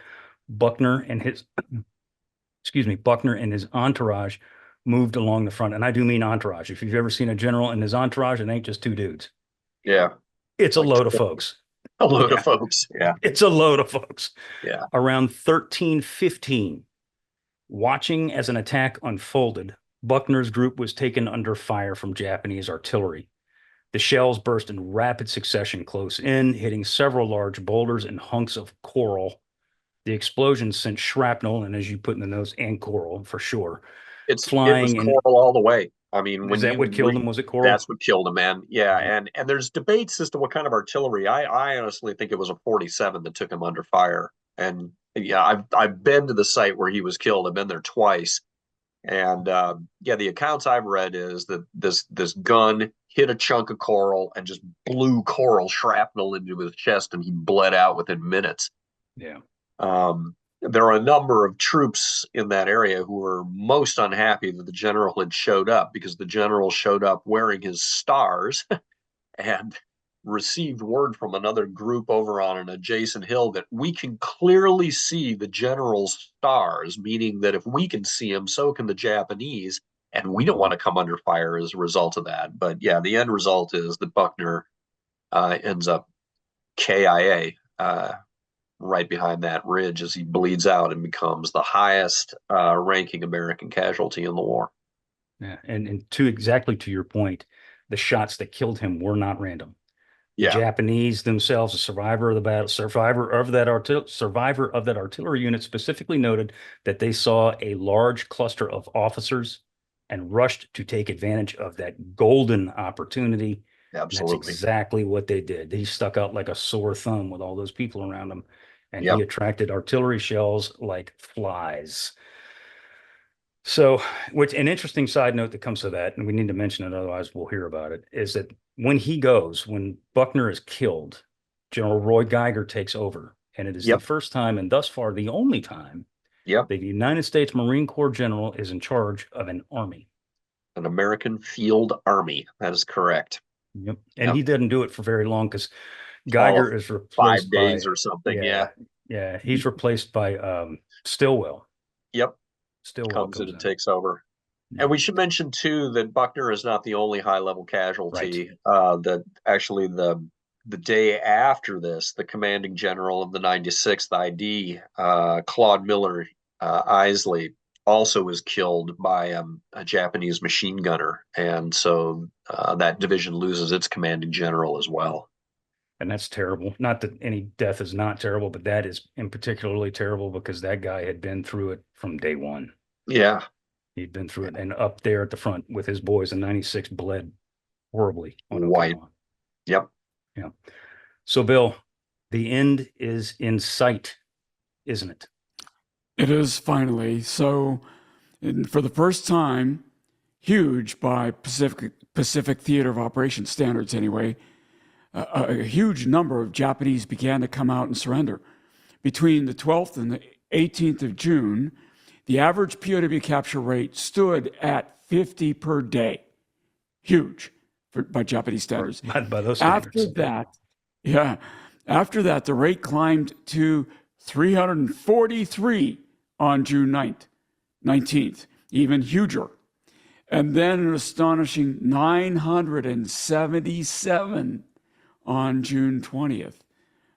Buckner and his entourage moved along the front. And I do mean entourage. If you've ever seen a general and his entourage, it ain't just two dudes. Yeah. It's a load of folks. A load of folks. Yeah. It's a load of folks. Yeah. Around 13:15, watching as an attack unfolded, Buckner's group was taken under fire from Japanese artillery. The shells burst in rapid succession close in, hitting several large boulders and hunks of coral. The explosions sent shrapnel, and as you put in the notes, and coral for sure. It was coral all the way. I mean, was that what killed him? Was it coral? That's what killed him, man. Yeah, and there's debates as to what kind of artillery. I honestly think it was a 47 that took him under fire. And yeah, I've been to the site where he was killed. I've been there twice, and the accounts I've read is that this gun hit a chunk of coral and just blew coral shrapnel into his chest, and he bled out within minutes. Yeah. There are a number of troops in that area who were most unhappy that the general had showed up, because the general showed up wearing his stars and received word from another group over on an adjacent hill that we can clearly see the general's stars, meaning that if we can see him, so can the Japanese, and we don't want to come under fire as a result of that. But yeah, the end result is that Buckner ends up KIA right behind that ridge as he bleeds out and becomes the highest ranking American casualty in the war. Yeah, and exactly to your point, the shots that killed him were not random. The Japanese themselves, a survivor of the battle, survivor of that artillery unit, specifically noted that they saw a large cluster of officers and rushed to take advantage of that golden opportunity. Absolutely. That's exactly what they did. He stuck out like a sore thumb with all those people around him, and he attracted artillery shells like flies. So, an interesting side note that comes to that, and we need to mention it, otherwise we'll hear about it, is that when Buckner is killed, General Roy Geiger takes over. And it is the first time, and thus far the only time, that the United States Marine Corps general is in charge of an army. An American field army. That is correct. Yep. And he didn't do it for very long, because Geiger is replaced 5 days or something. Yeah. He's replaced by Stilwell. Yep. Stilwell comes in and takes over. And we should mention too that Buckner is not the only high-level casualty. That actually the day after this, the commanding general of the 96th ID, Claude Miller Isley, also was killed by a Japanese machine gunner, and so that division loses its commanding general as well. And that's terrible. Not that any death is not terrible, but that is in particularly terrible because that guy had been through it from day one. Yeah. He'd been through it, and up there at the front with his boys in 96 bled horribly on White. Okinawa. Yep. Yeah. So, Bill, the end is in sight, isn't it? It is finally. So, for the first time, huge by Pacific Theater of Operations standards anyway, a huge number of Japanese began to come out and surrender. Between the 12th and the 18th of June, the average POW capture rate stood at 50 per day. Huge by Japanese standards. By those standards. After that, the rate climbed to 343 on June 19th, even huger. And then an astonishing 977 on June 20th.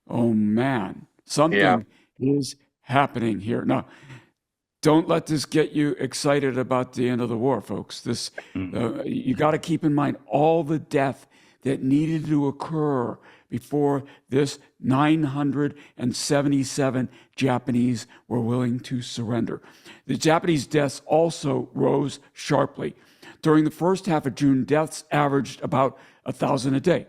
Oh man, something is happening here. Now, don't let this get you excited about the end of the war, folks. This you got to keep in mind all the death that needed to occur before this 977 Japanese were willing to surrender. The Japanese deaths also rose sharply. During the first half of June, deaths averaged about 1,000 a day.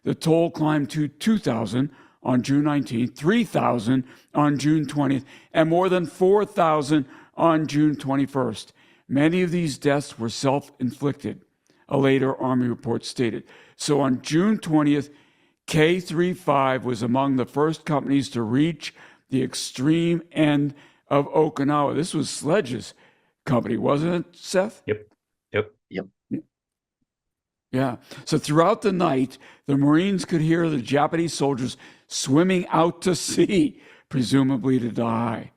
The toll climbed to 2,000 on June 19th, 3,000 on June 20th, and more than 4,000 on June 21st. Many of these deaths were self-inflicted. a later Army report stated. So on June 20th, K-35 was among the first companies to reach the extreme end of Okinawa. This was Sledge's company, wasn't it, Seth? Yep. Yeah. So throughout the night, the Marines could hear the Japanese soldiers swimming out to sea, presumably to die.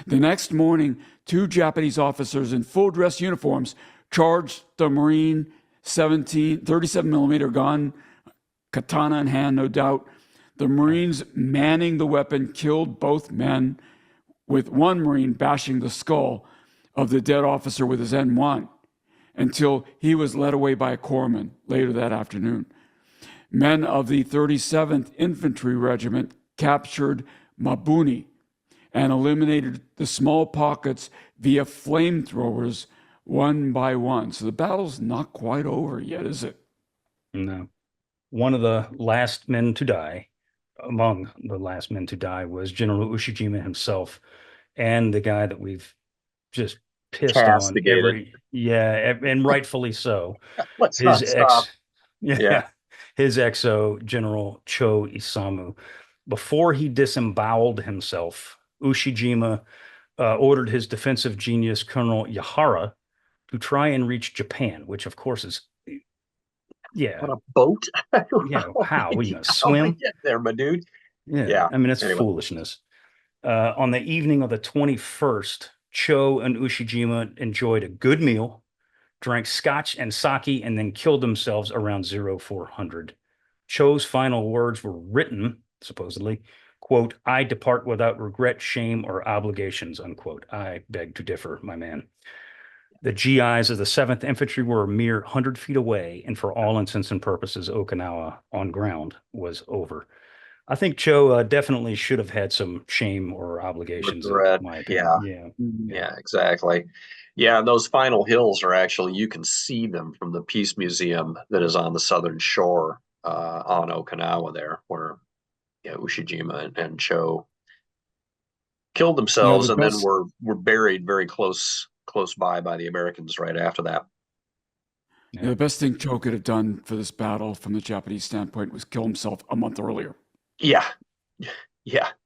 The next morning, 2 Japanese officers in full dress uniforms charged the Marine 37 millimeter gun, katana in hand, no doubt. The Marines manning the weapon killed both men, with one Marine bashing the skull of the dead officer with his N1 until he was led away by a corpsman later that afternoon. Men of the 37th Infantry Regiment captured Mabuni and eliminated the small pockets via flamethrowers one by one. So the battle's not quite over yet, is it? No. One of the last men to die, among the last men to die, was General Ushijima himself, and the guy that we've just pissed on and rightfully so. Let's not stop. His XO, General Cho Isamu. Before he disemboweled himself, Ushijima ordered his defensive genius, Colonel Yahara, to try and reach Japan, which of course is, on a boat. How we gonna swim? Get there, my dude. I mean, it's foolishness. On the evening of the 21st, Cho and Ushijima enjoyed a good meal, drank scotch and sake, and then killed themselves around 0400. Cho's final words were written, supposedly, quote, "I depart without regret, shame, or obligations," unquote. I beg to differ, my man. The GIs of the 7th Infantry were a mere 100 feet away, and for all intents and purposes, Okinawa on ground was over. I think Cho definitely should have had some shame or obligations. Regret. In my opinion. Yeah, exactly. Yeah, and those final hills are actually, you can see them from the Peace Museum that is on the southern shore on Okinawa there, where Ushijima and Cho killed themselves and then were buried very close by the Americans right after that. The best thing Cho could have done for this battle from the Japanese standpoint was kill himself a month earlier. Yeah.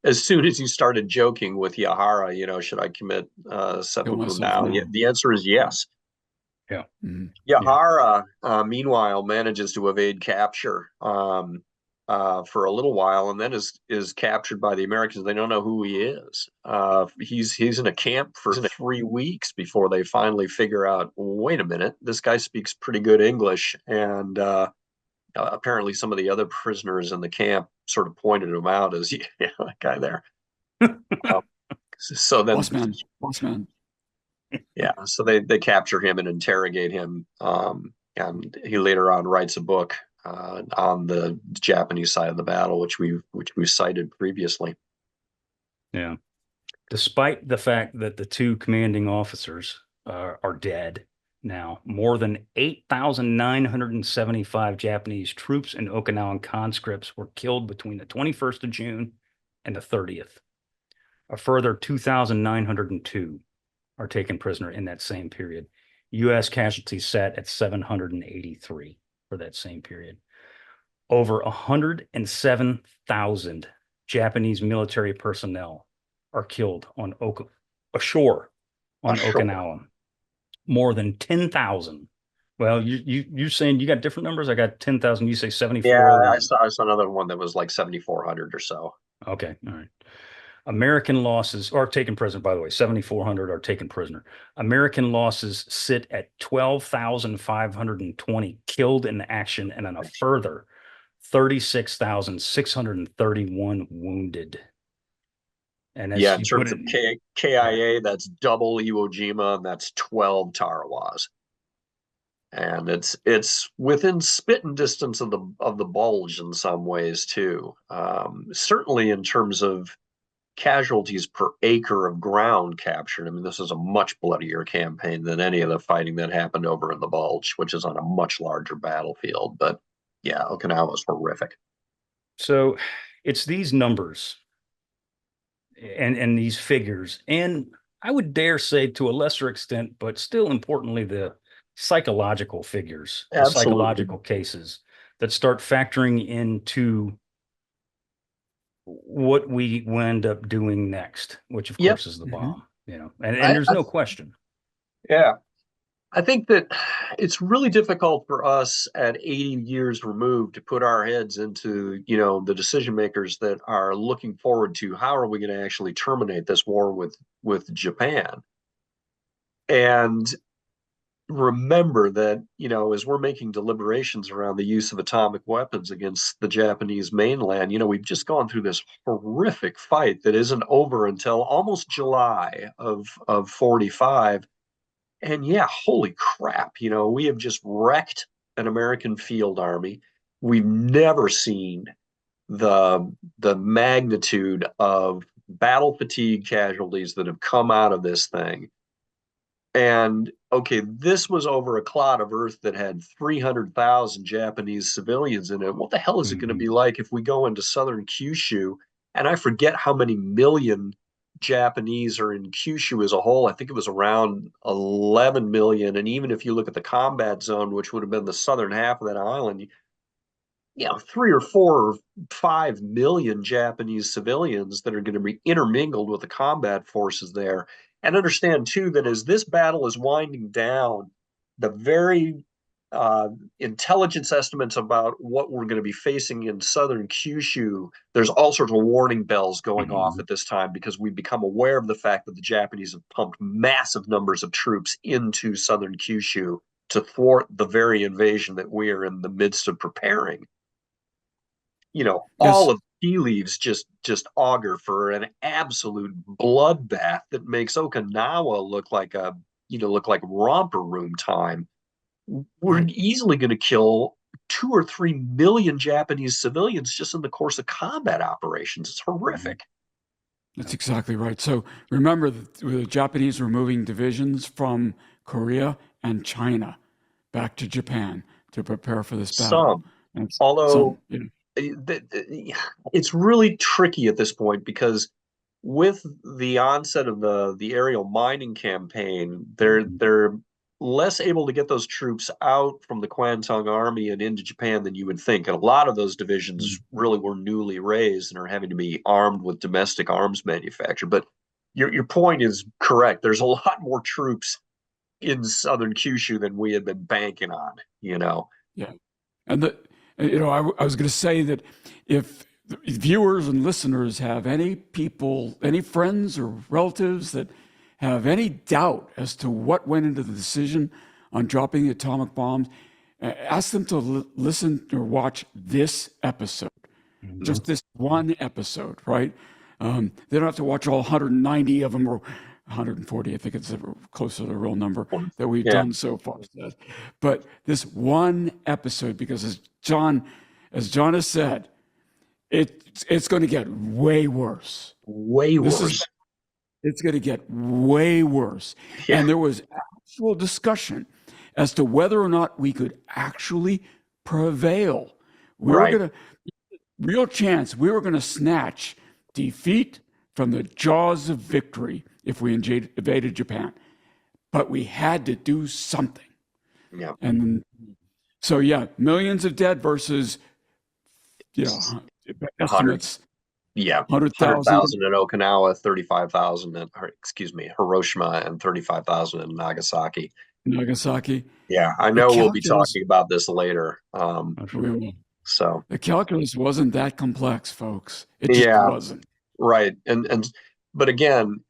As soon as he started joking with Yahara, should I commit seppuku now? Yeah, the answer is yes. Yeah. Yahara, meanwhile, manages to evade capture for a little while, and then is captured by the Americans. They don't know who he is. He's in a camp for 3 weeks before they finally figure out, wait a minute, this guy speaks pretty good English, and apparently some of the other prisoners in the camp sort of pointed him out as that guy there. So then, boss man. Yeah, so they capture him and interrogate him, and he later on writes a book on the Japanese side of the battle, which we cited previously. Yeah, despite the fact that the 2 commanding officers are dead now, more than 8,975 Japanese troops and Okinawan conscripts were killed between the 21st of June and the 30th. A further 2,902 are taken prisoner in that same period. U.S. casualties sat at 783 for that same period. Over 107,000 Japanese military personnel are killed on ashore on Okinawa. More than 10,000. Well, you're saying you got different numbers? I got 10,000. You say 74? Yeah, I saw another one that was like 7,400 or so. Okay, all right. American losses are taken prisoner, by the way. 7,400 are taken prisoner. American losses sit at 12,520 killed in action, and then a further 36,631 wounded. And in terms of KIA, that's double Iwo Jima, and that's 12 Tarawas. And it's within spitting distance of the bulge in some ways too. Certainly in terms of casualties per acre of ground captured. I mean, this is a much bloodier campaign than any of the fighting that happened over in the bulge, which is on a much larger battlefield. But yeah, Okinawa was horrific. So it's these numbers and these figures, and I would dare say to a lesser extent, but still importantly, the psychological figures, the Absolutely. psychological cases that start factoring into what we wind up doing next, which of Yep. course is the Mm-hmm. bomb, and there's no question. Yeah. I think that it's really difficult for us at 80 years removed to put our heads into, the decision makers that are looking forward to how are we going to actually terminate this war with Japan. And remember that, as we're making deliberations around the use of atomic weapons against the Japanese mainland, we've just gone through this horrific fight that isn't over until almost July of 45. And yeah, holy crap, we have just wrecked an American field army. We've never seen the magnitude of battle fatigue casualties that have come out of this thing. And okay, this was over a clot of earth that had 300,000 Japanese civilians in it. What the hell is it going to be like if we go into southern Kyushu? And I forget how many million Japanese are in Kyushu as a whole. I think it was around 11 million. And even if you look at the combat zone, which would have been the southern half of that island, 3 or 4 or 5 million Japanese civilians that are going to be intermingled with the combat forces there. And understand, too, that as this battle is winding down, the very intelligence estimates about what we're going to be facing in southern Kyushu, there's all sorts of warning bells going off at this time because we've become aware of the fact that the Japanese have pumped massive numbers of troops into southern Kyushu to thwart the very invasion that we are in the midst of preparing. All of the tea leaves just augur for an absolute bloodbath that makes Okinawa look like romper room time. We're easily going to kill 2 or 3 million Japanese civilians just in the course of combat operations. It's horrific. That's exactly right. So remember, the Japanese were moving divisions from Korea and China back to Japan to prepare for this battle. Although it's really tricky at this point because with the onset of the aerial mining campaign, they're less able to get those troops out from the Kwantung Army and into Japan than you would think. And a lot of those divisions really were newly raised and are having to be armed with domestic arms manufacture. But your point is correct. There's a lot more troops in southern Kyushu than we had been banking on, Yeah. And I was going to say that if viewers and listeners have any people, any friends or relatives that have any doubt as to what went into the decision on dropping the atomic bombs, ask them to listen or watch this episode, just this one episode, right? They don't have to watch all 190 of them or 140. I think it's closer to the real number that we've done so far. But this one episode, because as Jon has said, it's going to get way worse. Way worse. It's going to get way worse. Yeah. And there was actual discussion as to whether or not we could actually prevail. We were going to, real chance, we were going to snatch defeat from the jaws of victory if we invaded Japan. But we had to do something. Yeah. And so, millions of dead versus, estimates. 100,000 in Okinawa, 35,000 in, Hiroshima, and 35,000 in Nagasaki. Yeah, I know we'll be talking about this later. We will. So the calculus wasn't that complex, folks. It just wasn't. Right. But again,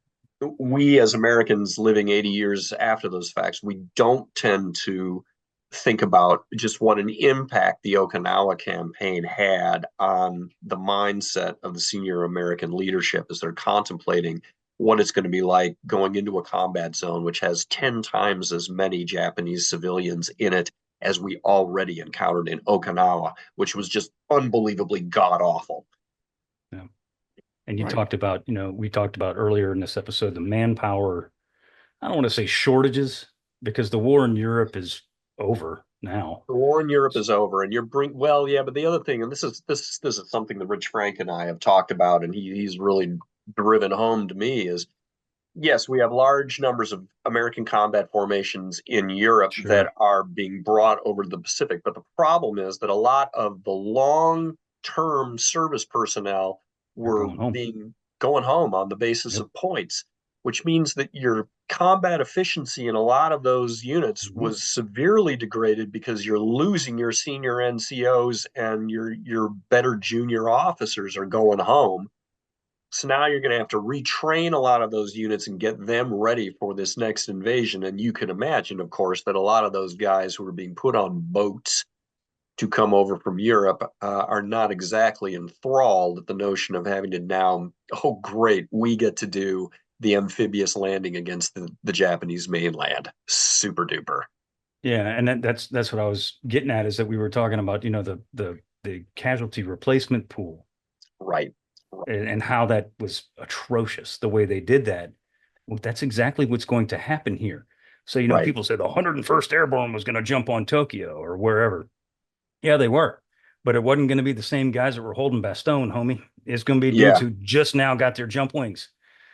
we as Americans living 80 years after those facts, we don't tend to think about just what an impact the Okinawa campaign had on the mindset of the senior American leadership as they're contemplating what it's going to be like going into a combat zone, which has 10 times as many Japanese civilians in it as we already encountered in Okinawa, which was just unbelievably god-awful. Yeah. And you talked about, we talked about earlier in this episode, the manpower, I don't want to say shortages, because the war in Europe is over now. The war in Europe is over, and but the other thing, and this is something that Rich Frank and I have talked about, and he's really driven home to me, is yes, we have large numbers of American combat formations in Europe that Sure. are being brought over to the Pacific. But the problem is that a lot of the long-term service personnel They're were going home. going home on the basis Yep. of points, which means that your combat efficiency in a lot of those units Mhm. was severely degraded because you're losing your senior NCOs and your better junior officers are going home. So now you're going to have to retrain a lot of those units and get them ready for this next invasion. And you can imagine, of course, that a lot of those guys who are being put on boats to come over from Europe are not exactly enthralled at the notion of having to now, oh, great, we get to do the amphibious landing against the Japanese mainland. Super duper. Yeah, and that's what I was getting at, is that we were talking about, the casualty replacement pool, Right. and how that was atrocious the way they did that. Well, that's exactly what's going to happen here. So, Right. people said the 101st Airborne was going to jump on Tokyo or wherever. Yeah, they were. But it wasn't going to be the same guys that were holding Bastogne, homie. It's going to be dudes Yeah, who just now got their jump wings.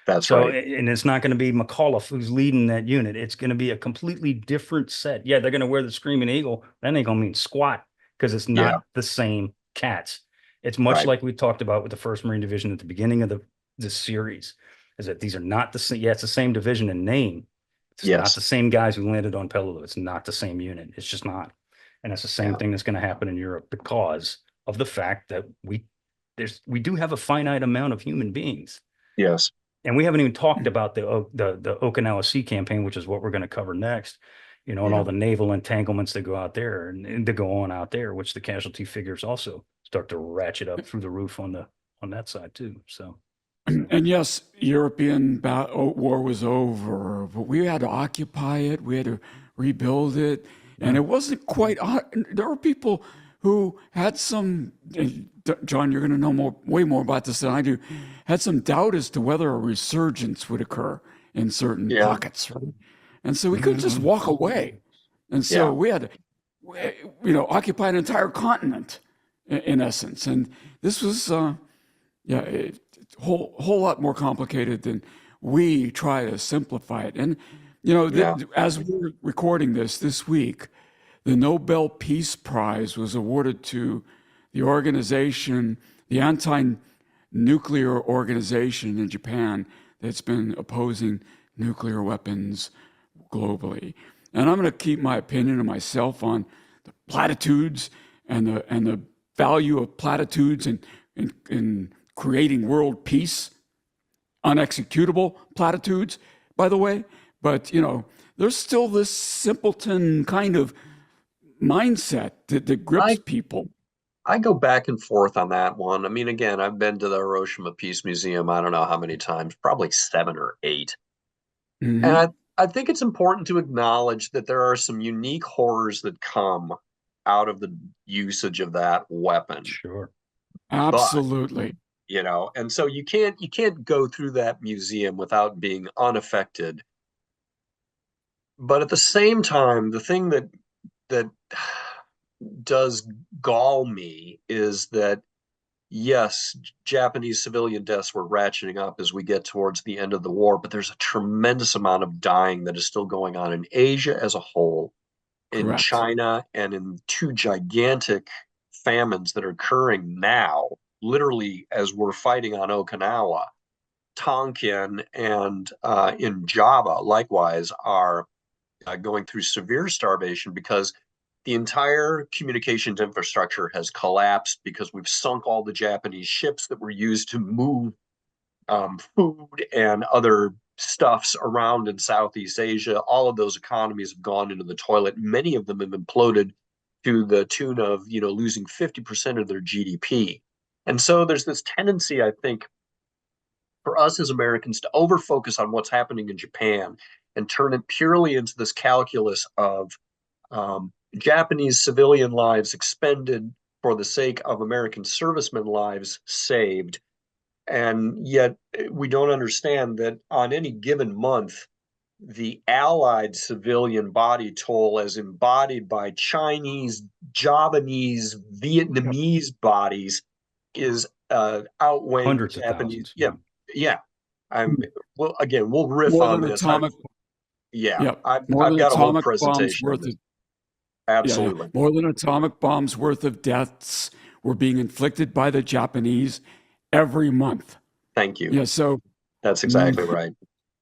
that's So, right. and it's not going to be McAuliffe who's leading that unit. It's going to be a completely different set. Yeah, they're going to wear the Screaming Eagle. That ain't going to mean squat, because it's Yeah, not the same cats. It's much right. like we talked about with the First Marine Division at the beginning of the series, is that these are not the same. Yeah, it's the same division in name. It's not Yes. the same guys who landed on Peleliu. It's not the same unit. It's just not. And it's the same Yeah. thing that's going to happen in Europe, because of the fact that we do have a finite amount of human beings. Yes. And we haven't even talked about the Okinawa Sea campaign, which is what we're going to cover next, and all Yeah. the naval entanglements that go out there and to go on out there, which the casualty figures also start to ratchet up through the roof on that side too. So, And yes, European war was over, but we had to occupy it. We had to rebuild it, and yeah, it wasn't quite. There were people who had some. John, you're going to know way more about this than I do. Had some doubt as to whether a resurgence would occur in certain Yeah. pockets, right? And so we couldn't just walk away. And so Yeah. we had to, occupy an entire continent, in essence. And this was. Yeah, whole lot more complicated than we try to simplify it. And Yeah. as we're recording this week, the Nobel Peace Prize was awarded to the organization, the anti-nuclear organization in Japan that's been opposing nuclear weapons globally. And I'm going to keep my opinion to myself on the platitudes and the value of platitudes in creating world peace, unexecutable platitudes, by the way. But, there's still this simpleton kind of mindset that grips I people. I go back and forth on that one. I mean, again, I've been to the Hiroshima Peace Museum, I don't know how many times, probably 7 or 8. And Hmm. I think it's important to acknowledge that there are some unique horrors that come out of the usage of that weapon. sure. But, Absolutely. and so you can't go through that museum without being unaffected. But at the same time, the thing that does gall me is that yes, Japanese civilian deaths were ratcheting up as we get towards the end of the war, but there's a tremendous amount of dying that is still going on in Asia as a whole, in Correct. China, and in two gigantic famines that are occurring now, literally as we're fighting on Okinawa. Tonkin and in Java, likewise, are going through severe starvation because the entire communications infrastructure has collapsed because we've sunk all the Japanese ships that were used to move food and other stuffs around in Southeast Asia. All of those economies have gone into the toilet. Many of them have imploded to the tune of, losing 50% of their GDP. And so there's this tendency, I think, for us as Americans to overfocus on what's happening in Japan and turn it purely into this calculus of Japanese civilian lives expended for the sake of American servicemen lives saved. And yet we don't understand that on any given month, the Allied civilian body toll, as embodied by Chinese, Javanese, Yep. Vietnamese bodies, is outweighing the Hundreds of Japanese. thousands. Yeah, Yeah. yeah. Well, again, we'll riff More on than this. atomic, Yeah, more I've than got a whole atomic bombs presentation. worth of, Absolutely. more than atomic bombs worth of deaths were being inflicted by the Japanese every month. Thank you. Yeah, so That's exactly right.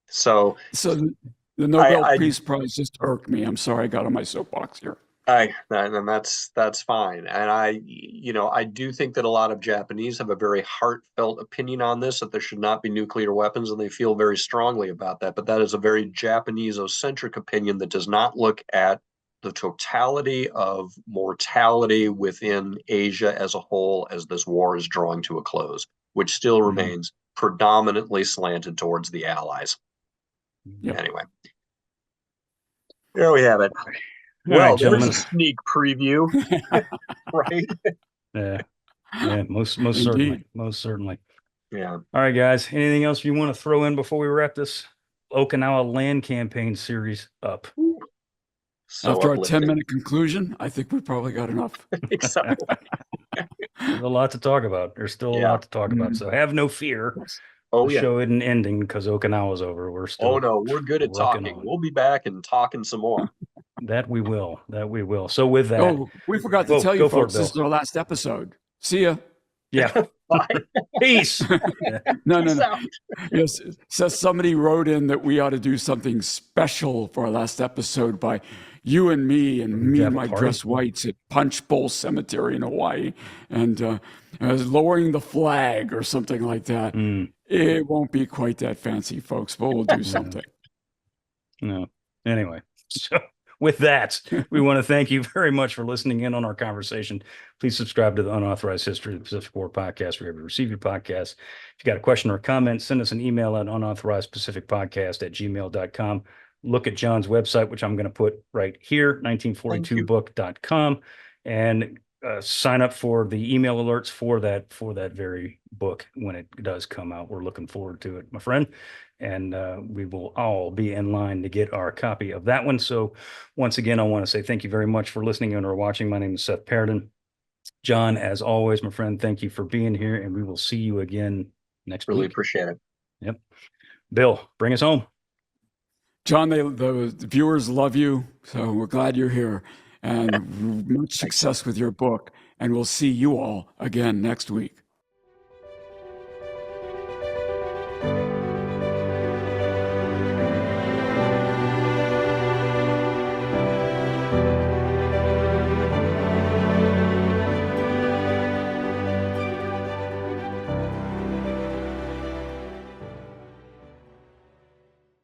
So the Nobel Peace Prize just irked me. I'm sorry, I got on my soapbox here. and that's fine. And I do think that a lot of Japanese have a very heartfelt opinion on this, that there should not be nuclear weapons, and they feel very strongly about that. But that is a very Japanese-centric opinion that does not look at the totality of mortality within Asia as a whole as this war is drawing to a close, which still remains predominantly slanted towards the Allies. Yep. Anyway, there we have it. Well, there's a sneak preview, right? Yeah, most certainly, most certainly. Yeah. All right, guys. Anything else you want to throw in before we wrap this Okinawa land campaign series up? So after our 10-minute conclusion, I think we probably got enough. Exactly. There's a lot to talk about. There's still a lot to talk about. So have no fear. The show isn't ending because Okinawa's over. We're still. Oh no, we're good at talking. We'll be back and talking some more. That we will. That we will. So with that, we forgot to tell you folks, this is our last episode. See ya. Yeah. Peace. No. Yes. So somebody wrote in that we ought to do something special for our last episode by you and me and my dress whites at Punch Bowl Cemetery in Hawaii, and lowering the flag or something like that. It won't be quite that fancy, folks, but we'll do something. No. Anyway, so with that, we want to thank you very much for listening in on our conversation. Please subscribe to the Unauthorized History of the Pacific War podcast wherever you receive your podcast. If you got a question or a comment, send us an email at unauthorizedpacificpodcast@gmail.com. Look at John's website, which I'm going to put right here, 1942book.com, and sign up for the email alerts for that very book when it does come out. We're looking forward to it, my friend. And we will all be in line to get our copy of that one. So once again, I want to say thank you very much for listening and or watching. My name is Seth Paradin. John, as always, my friend, thank you for being here, and we will see you again next week. Really appreciate it. Yep. Bill, bring us home. John, the viewers love you, so we're glad you're here. And much success with your book. And we'll see you all again next week.